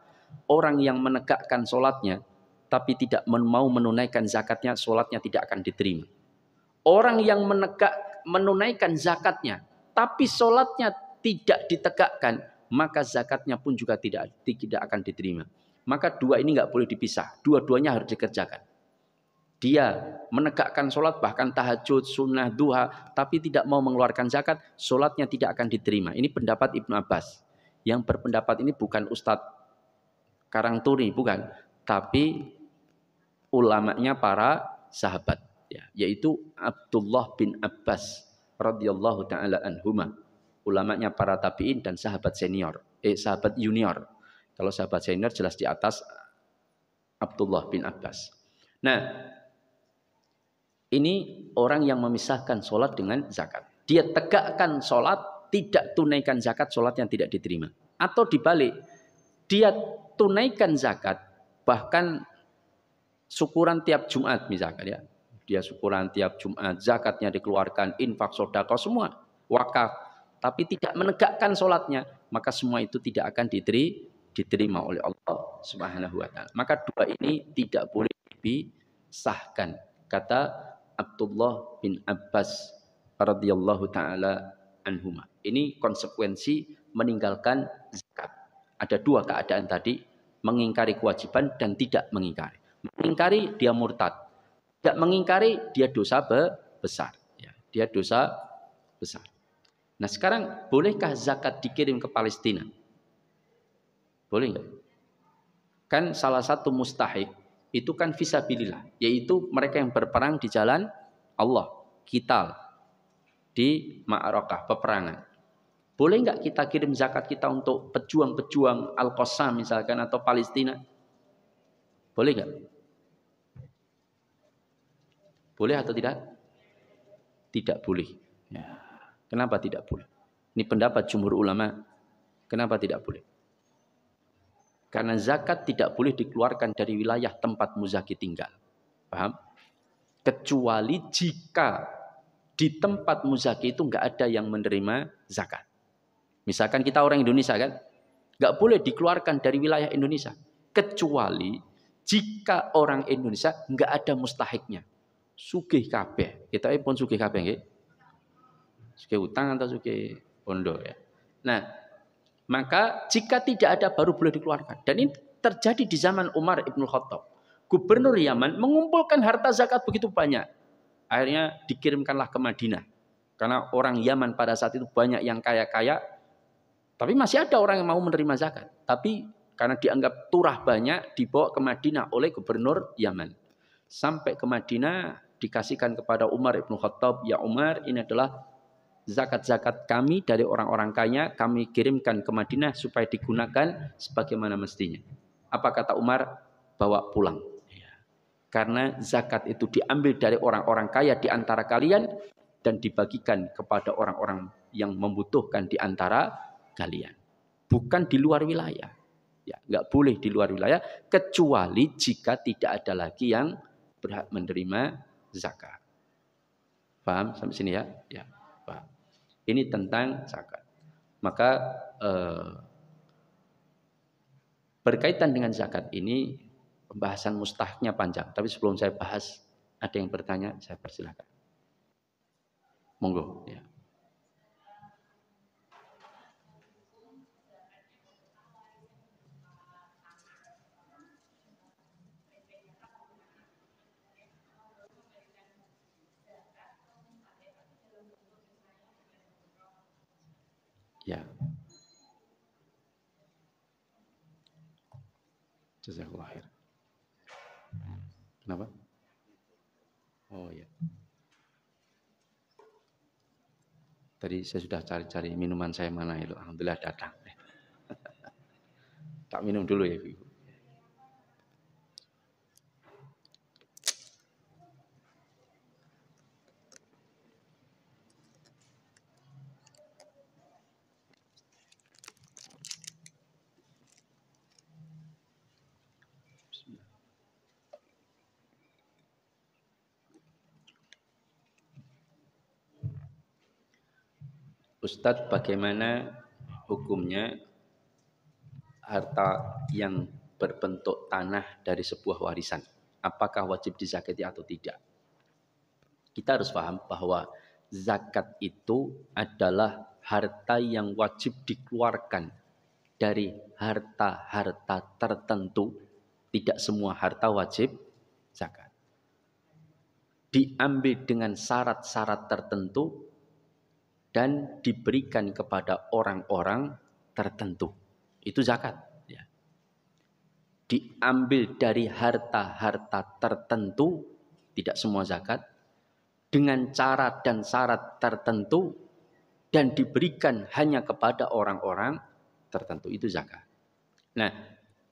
Orang yang menegakkan sholatnya tapi tidak mau menunaikan zakatnya, sholatnya tidak akan diterima. Orang yang menunaikan zakatnya tapi sholatnya tidak ditegakkan, maka zakatnya pun juga tidak akan diterima. Maka dua ini nggak boleh dipisah. Dua-duanya harus dikerjakan. Dia menegakkan sholat, bahkan tahajud, sunnah, duha, tapi tidak mau mengeluarkan zakat, sholatnya tidak akan diterima. Ini pendapat Ibnu Abbas. Yang berpendapat ini bukan Ustadz Karangturi, bukan. Tapi ulamanya para sahabat. Yaitu Abdullah bin Abbas radhiyallahu ta'ala anhuma. Ulamanya para tabi'in dan sahabat senior. Sahabat junior. Kalau sahabat senior jelas di atas Abdullah bin Abbas. Nah, ini orang yang memisahkan sholat dengan zakat. Dia tegakkan sholat, tidak tunaikan zakat, sholatnya tidak diterima. Atau dibalik, dia tunaikan zakat, bahkan syukuran tiap Jumat misalkan ya. Dia syukuran tiap Jumat, zakatnya dikeluarkan, infak, sedekah semua, wakaf. Tapi tidak menegakkan sholatnya, maka semua itu tidak akan diterima oleh Allah Subhanahu wa ta'ala. Maka dua ini tidak boleh dipisahkan. Kata Abdullah bin Abbas radhiyallahu ta'ala anhuma. Ini konsekuensi meninggalkan zakat. Ada 2 keadaan tadi, mengingkari kewajiban dan tidak mengingkari. Mengingkari dia murtad. Tidak mengingkari dia dosa besar. Dia dosa besar. Nah sekarang bolehkah zakat dikirim ke Palestina? Boleh nggak? Kan salah satu mustahik itu kan fisabilillah, yaitu mereka yang berperang di jalan Allah, qital di ma'arakah, peperangan. Boleh nggak kita kirim zakat kita untuk pejuang-pejuang Al-Qassam misalkan atau Palestina? Boleh nggak? Boleh atau tidak? Tidak boleh. Ya. Kenapa tidak boleh? Ini pendapat jumhur ulama. Kenapa tidak boleh? Karena zakat tidak boleh dikeluarkan dari wilayah tempat muzaki tinggal. Paham? Kecuali jika di tempat muzaki itu nggak ada yang menerima zakat. Misalkan kita orang Indonesia kan, nggak boleh dikeluarkan dari wilayah Indonesia. Kecuali jika orang Indonesia nggak ada mustahiknya. Sugih kabeh. Kita pun sugih kabeh nggih. Sugih utang atau sugih bondo ya. Nah, maka jika tidak ada baru boleh dikeluarkan. Dan ini terjadi di zaman Umar Ibn Khattab. Gubernur Yaman mengumpulkan harta zakat begitu banyak. Akhirnya dikirimkanlah ke Madinah. Karena orang Yaman pada saat itu banyak yang kaya-kaya. Tapi masih ada orang yang mau menerima zakat. Tapi karena dianggap turah banyak, dibawa ke Madinah oleh gubernur Yaman. Sampai ke Madinah dikasihkan kepada Umar Ibn Khattab. Ya Umar, ini adalah zakat-zakat kami dari orang-orang kaya. Kami kirimkan ke Madinah supaya digunakan sebagaimana mestinya. Apa kata Umar? Bawa pulang. Karena zakat itu diambil dari orang-orang kaya di antara kalian dan dibagikan kepada orang-orang yang membutuhkan di antara kalian. Bukan di luar wilayah. Ya, nggak boleh di luar wilayah kecuali jika tidak ada lagi yang berhak menerima zakat. Paham sampai sini ya? Ya, paham. Ini tentang zakat. Maka berkaitan dengan zakat ini pembahasan mustahiknya panjang. Tapi sebelum saya bahas, ada yang bertanya, saya persilakan. Monggo. Ya. Ya. Jazakallah khair. Kenapa? Oh ya. Tadi saya sudah cari-cari minuman saya mana itu. Alhamdulillah datang. Tak minum dulu ya, Ibu. Ustadz, bagaimana hukumnya harta yang berbentuk tanah dari sebuah warisan? Apakah wajib dizakati atau tidak? Kita harus paham bahwa zakat itu adalah harta yang wajib dikeluarkan dari harta-harta tertentu. Tidak semua harta wajib zakat. Diambil dengan syarat-syarat tertentu dan diberikan kepada orang-orang tertentu. Itu zakat. Ya. Diambil dari harta-harta tertentu, tidak semua zakat, dengan cara dan syarat tertentu, dan diberikan hanya kepada orang-orang tertentu. Itu zakat. Nah,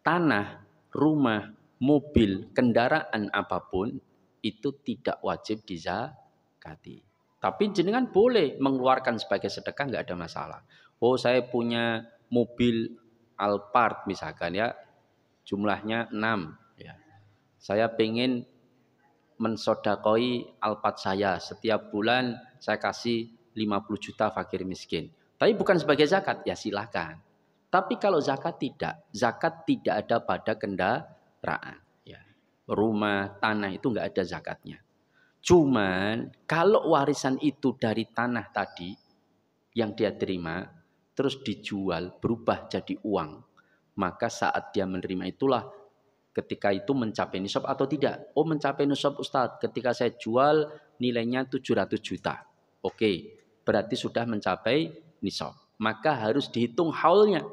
tanah, rumah, mobil, kendaraan apapun, itu tidak wajib dizakati. Tapi jenengan boleh mengeluarkan sebagai sedekah, nggak ada masalah. Oh, saya punya mobil Alphard misalkan ya, jumlahnya 6. Ya. Saya pengen mensodakoi Alphard saya. Setiap bulan saya kasih 50 juta fakir miskin. Tapi bukan sebagai zakat, ya silahkan. Tapi kalau zakat tidak ada pada kendaraan. Ya. Rumah, tanah itu nggak ada zakatnya. Cuman kalau warisan itu dari tanah tadi yang dia terima terus dijual berubah jadi uang, maka saat dia menerima itulah ketika itu mencapai nisab atau tidak. Oh, mencapai nisab Ustadz, ketika saya jual nilainya 700 juta. Oke, berarti sudah mencapai nisab. Maka harus dihitung haulnya.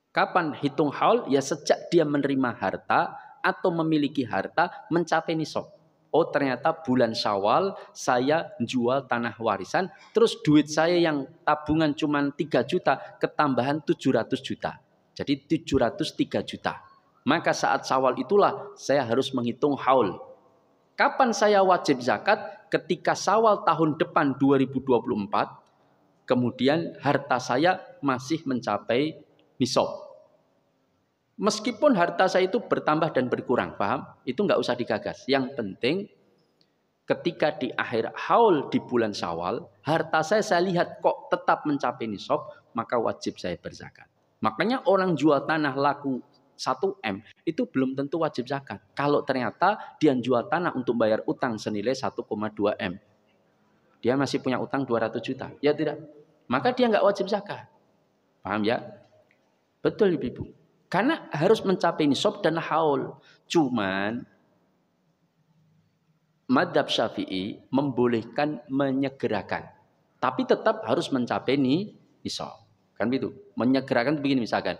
Kapan hitung haul? Ya sejak dia menerima harta atau memiliki harta mencapai nisab. Oh ternyata bulan Syawal saya jual tanah warisan, terus duit saya yang tabungan cuma 3 juta, ketambahan 700 juta. Jadi 703 juta. Maka saat Syawal itulah saya harus menghitung haul. Kapan saya wajib zakat? Ketika Syawal tahun depan 2024, kemudian harta saya masih mencapai nisab. Meskipun harta saya itu bertambah dan berkurang, paham? Itu nggak usah digagas. Yang penting ketika di akhir haul di bulan Syawal, harta saya lihat kok tetap mencapai nisab, maka wajib saya berzakat. Makanya orang jual tanah laku 1 M itu belum tentu wajib zakat. Kalau ternyata dia jual tanah untuk bayar utang senilai 1,2 M. Dia masih punya utang 200 juta. Ya tidak? Maka dia nggak wajib zakat. Paham ya? Betul Ibu. Karena harus mencapai nisab dan haul. Cuman Madzhab Syafi'i membolehkan menyegerakan. Tapi tetap harus mencapai nisab. Kan begitu. Menyegerakan begini misalkan.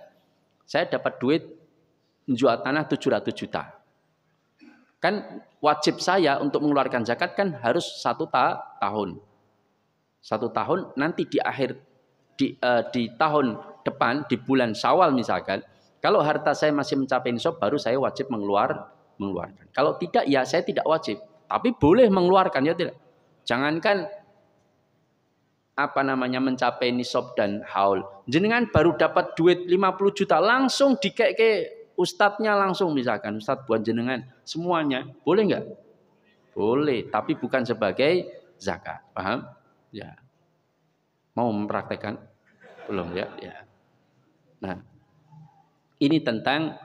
Saya dapat duit jual tanah 700 juta. Kan wajib saya untuk mengeluarkan zakat kan harus 1 tahun. 1 tahun nanti di akhir di tahun depan di bulan Syawal misalkan. Kalau harta saya masih mencapai nisab, baru saya wajib mengeluarkan. Kalau tidak, ya saya tidak wajib. Tapi boleh mengeluarkan, ya tidak. Jangankan mencapai nisab dan haul. Jenengan baru dapat duit 50 juta, langsung dikek ke ustadznya langsung misalkan. Ustadz buat jenengan, semuanya. Boleh nggak? Boleh, tapi bukan sebagai zakat. Paham? Ya. Mau mempraktekkan? Belum ya? Ya. Nah. Ini tentang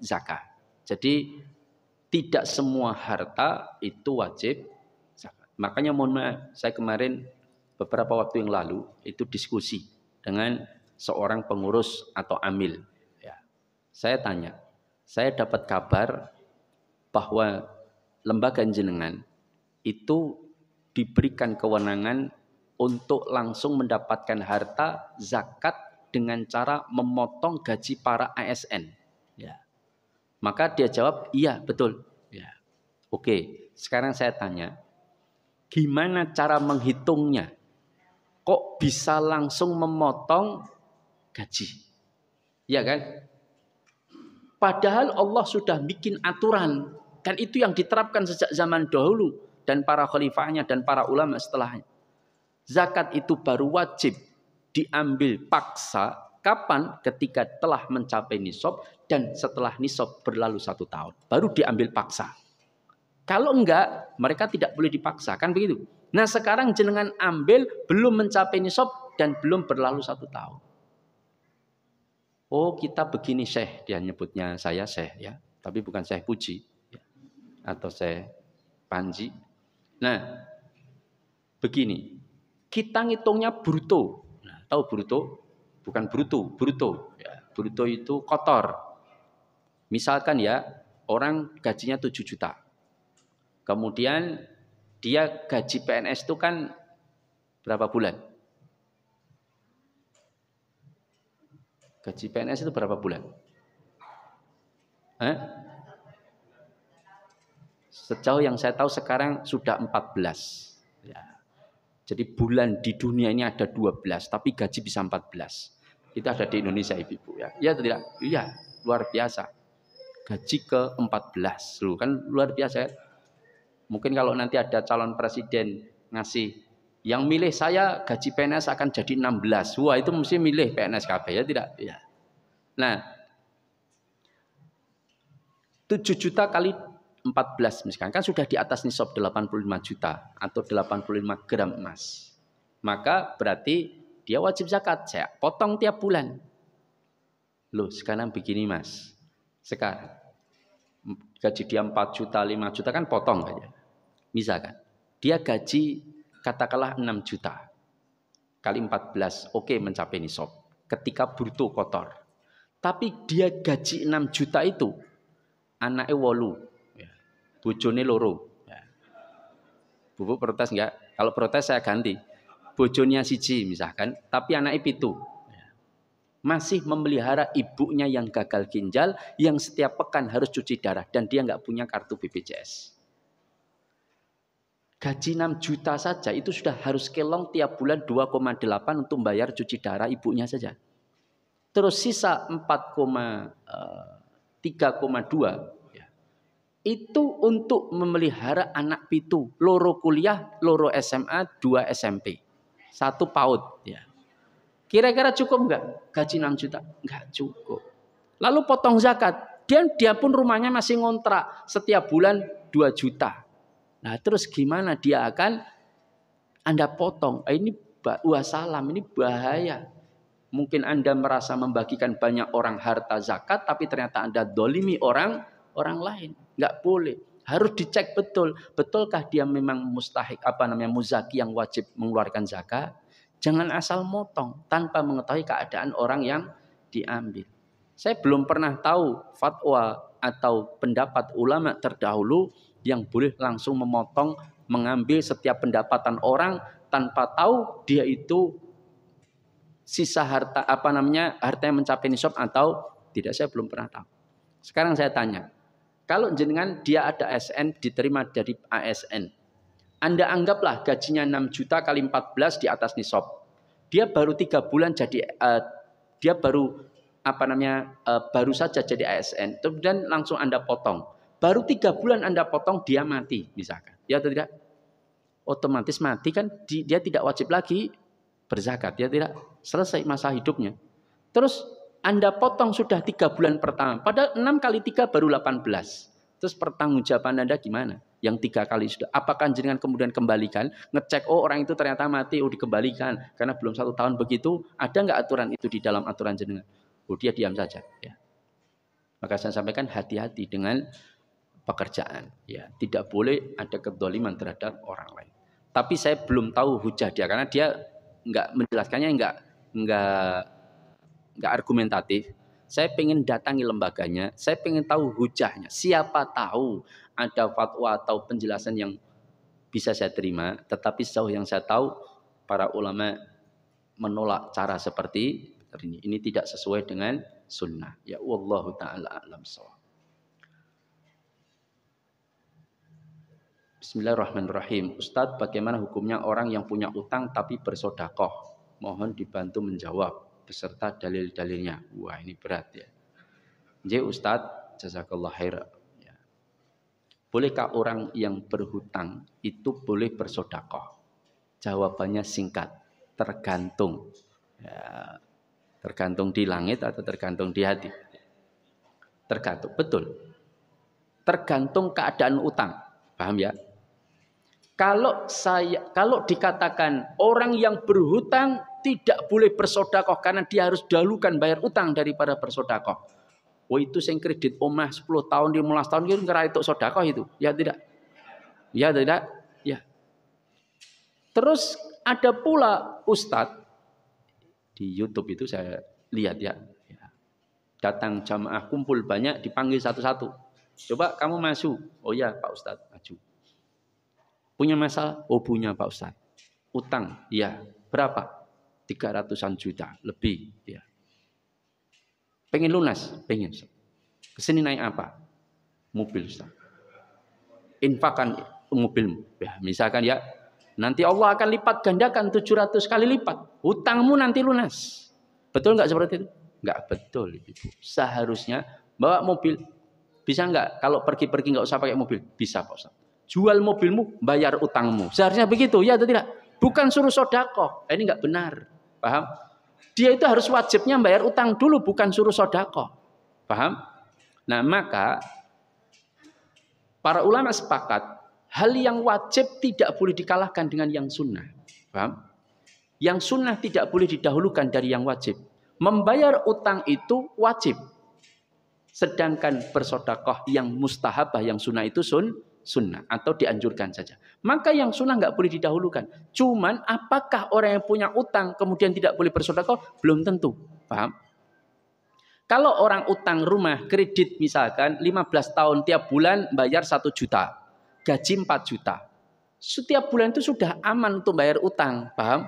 zakat. Jadi tidak semua harta itu wajib zakat. Makanya mohon maaf, saya kemarin beberapa waktu yang lalu itu diskusi dengan seorang pengurus atau amil. Ya. Saya tanya, saya dapat kabar bahwa lembaga jenengan itu diberikan kewenangan untuk langsung mendapatkan harta zakat dengan cara memotong gaji para ASN. Ya. Maka dia jawab, iya betul. Ya. Oke, sekarang saya tanya, gimana cara menghitungnya? Kok bisa langsung memotong gaji? Ya kan? Padahal Allah sudah bikin aturan. Kan itu yang diterapkan sejak zaman dahulu. Dan para khalifahnya dan para ulama setelahnya. Zakat itu baru wajib diambil paksa kapan? Ketika telah mencapai nisab dan setelah nisab berlalu 1 tahun. Baru diambil paksa. Kalau enggak, mereka tidak boleh dipaksa. Kan begitu? Nah sekarang jenengan ambil belum mencapai nisab dan belum berlalu 1 tahun. Oh kita begini Syekh. Dia nyebutnya saya Syekh ya. Tapi bukan Syekh Puji. Ya. Atau Syekh Panji. Nah begini. Kita ngitungnya bruto. Tahu bruto? Bukan bruto. Ya, bruto itu kotor. Misalkan ya, orang gajinya 7 juta. Kemudian dia gaji PNS itu kan berapa bulan? Gaji PNS itu berapa bulan? Sejauh yang saya tahu sekarang sudah 14. Ya. Jadi bulan di dunia ini ada 12, tapi gaji bisa 14. Itu ada di Indonesia Ibu ya. Iya atau tidak? Iya, luar biasa. Gaji ke-14. Loh, kan luar biasa ya. Mungkin kalau nanti ada calon presiden ngasih, yang milih saya gaji PNS akan jadi 16. Wah, itu mesti milih PNS KB ya tidak? Ya. Nah, 7 juta kali 14 misalkan kan sudah di atas nisab 85 juta atau 85 gram emas. Maka berarti dia wajib zakat. Saya potong tiap bulan. Loh, sekarang begini Mas. Sekarang gaji dia 4 juta, 5 juta kan potong aja. Misalkan dia gaji katakanlah 6 juta. Kali 14, oke mencapai nisab. Ketika bruto kotor. Tapi dia gaji 6 juta itu anaknya 8. Bojone 2. Ya. Bubu protes enggak? Kalau protes saya ganti. Bojonya 1 misalkan, tapi anaknya 7. Ya. Masih memelihara ibunya yang gagal ginjal, yang setiap pekan harus cuci darah dan dia enggak punya kartu BPJS. gaji 6 juta saja itu sudah harus kelong tiap bulan 2,8 untuk bayar cuci darah ibunya saja. Terus sisa 3,2 ya, itu untuk memelihara anak pitu, loro kuliah, loro SMA, 2 SMP, 1 PAUD ya. Kira-kira cukup enggak gaji 6 juta? Enggak cukup. Lalu potong zakat. Dia pun rumahnya masih ngontrak setiap bulan 2 juta. Nah, terus gimana dia akan Anda potong? Ini wassalam, ini bahaya. Mungkin Anda merasa membagikan banyak orang harta zakat, tapi ternyata Anda dolimi orang lain. Enggak boleh. Harus dicek betul. Betulkah dia memang mustahik, muzaki yang wajib mengeluarkan zakat? Jangan asal motong tanpa mengetahui keadaan orang yang diambil. Saya belum pernah tahu fatwa atau pendapat ulama terdahulu yang boleh langsung memotong, mengambil setiap pendapatan orang tanpa tahu dia itu sisa harta harta yang mencapai nisab atau tidak. Saya belum pernah tahu. Sekarang saya tanya, kalau jenengan dia ada ASN diterima dari ASN, Anda anggaplah gajinya 6 juta kali 14 di atas nisab. Dia baru 3 bulan jadi baru saja jadi ASN, kemudian langsung Anda potong. Baru 3 bulan Anda potong, dia mati misalkan. Ya atau tidak? Otomatis mati kan, dia tidak wajib lagi berzakat. Ya tidak? Selesai masa hidupnya. Terus Anda potong sudah 3 bulan pertama. Pada 6 kali 3 baru 18. Terus pertanggungjawaban Anda gimana? Yang 3 kali sudah. Apakah jenengan kemudian kembalikan? Ngecek, orang itu ternyata mati, dikembalikan. Karena belum 1 tahun begitu. Ada nggak aturan itu di dalam aturan jenengan? Dia diam saja. Ya. Maka saya sampaikan hati-hati dengan pekerjaan. Ya, tidak boleh ada kedzaliman terhadap orang lain. Tapi saya belum tahu hujah dia karena dia nggak menjelaskannya, nggak argumentatif. Saya pengen datangi lembaganya, saya pengen tahu hujahnya. Siapa tahu ada fatwa atau penjelasan yang bisa saya terima. Tetapi sejauh yang saya tahu, para ulama menolak cara seperti ini. Ini tidak sesuai dengan sunnah. Ya wallahu ta'ala a'lam shawab. Bismillahirrahmanirrahim. Ustadz, bagaimana hukumnya orang yang punya utang tapi bersedekah? Mohon dibantu menjawab beserta dalil-dalilnya. Wah, ini berat ya. Jadi Ustadz, jazakallah khair. Ya. Bolehkah orang yang berhutang itu boleh bersedekah? Jawabannya singkat, tergantung. Ya. Tergantung di langit atau tergantung di hati? Tergantung, betul. Tergantung keadaan utang. Paham ya? Kalau dikatakan orang yang berhutang tidak boleh bersedekah karena dia harus dahulukan bayar utang daripada bersedekah. Oh, itu sing kredit omah 10 tahun, 15 tahun itu ngira itu sedekah itu. Ya tidak? Ya tidak? Ya. Terus ada pula ustadz di YouTube itu saya lihat ya. Datang jamaah kumpul banyak dipanggil satu-satu. Coba kamu maju. Oh ya Pak Ustadz, maju. Punya masalah? Oh punya Pak Ustadz. Utang? Ya. Berapa? 300-an juta lebih. Ya. Pengen lunas? Pengen. Kesini naik apa? Mobil Ustadz. Infakkan mobilmu. Ya, misalkan ya. Nanti Allah akan lipat gandakan 700 kali lipat. Hutangmu nanti lunas. Betul nggak seperti itu? Nggak betul Ibu. Seharusnya bawa mobil. Bisa nggak? Kalau pergi-pergi nggak usah pakai mobil. Bisa Pak Ustaz. Jual mobilmu, bayar utangmu. Seharusnya begitu, ya atau tidak? Bukan suruh sedekah. Ini nggak benar. Paham? Dia itu harus wajibnya bayar utang dulu, bukan suruh sedekah. Paham? Nah maka para ulama sepakat hal yang wajib tidak boleh dikalahkan dengan yang sunnah. Paham? Yang sunnah tidak boleh didahulukan dari yang wajib. Membayar utang itu wajib. Sedangkan bersedekah yang mustahabah, yang sunnah itu sunnah atau dianjurkan saja. Maka yang sunnah nggak boleh didahulukan. Cuman apakah orang yang punya utang kemudian tidak boleh bersedekah? Belum tentu. Paham? Kalau orang utang rumah kredit misalkan 15 tahun tiap bulan bayar 1 juta. Gaji 4 juta. Setiap bulan itu sudah aman untuk bayar utang. Paham?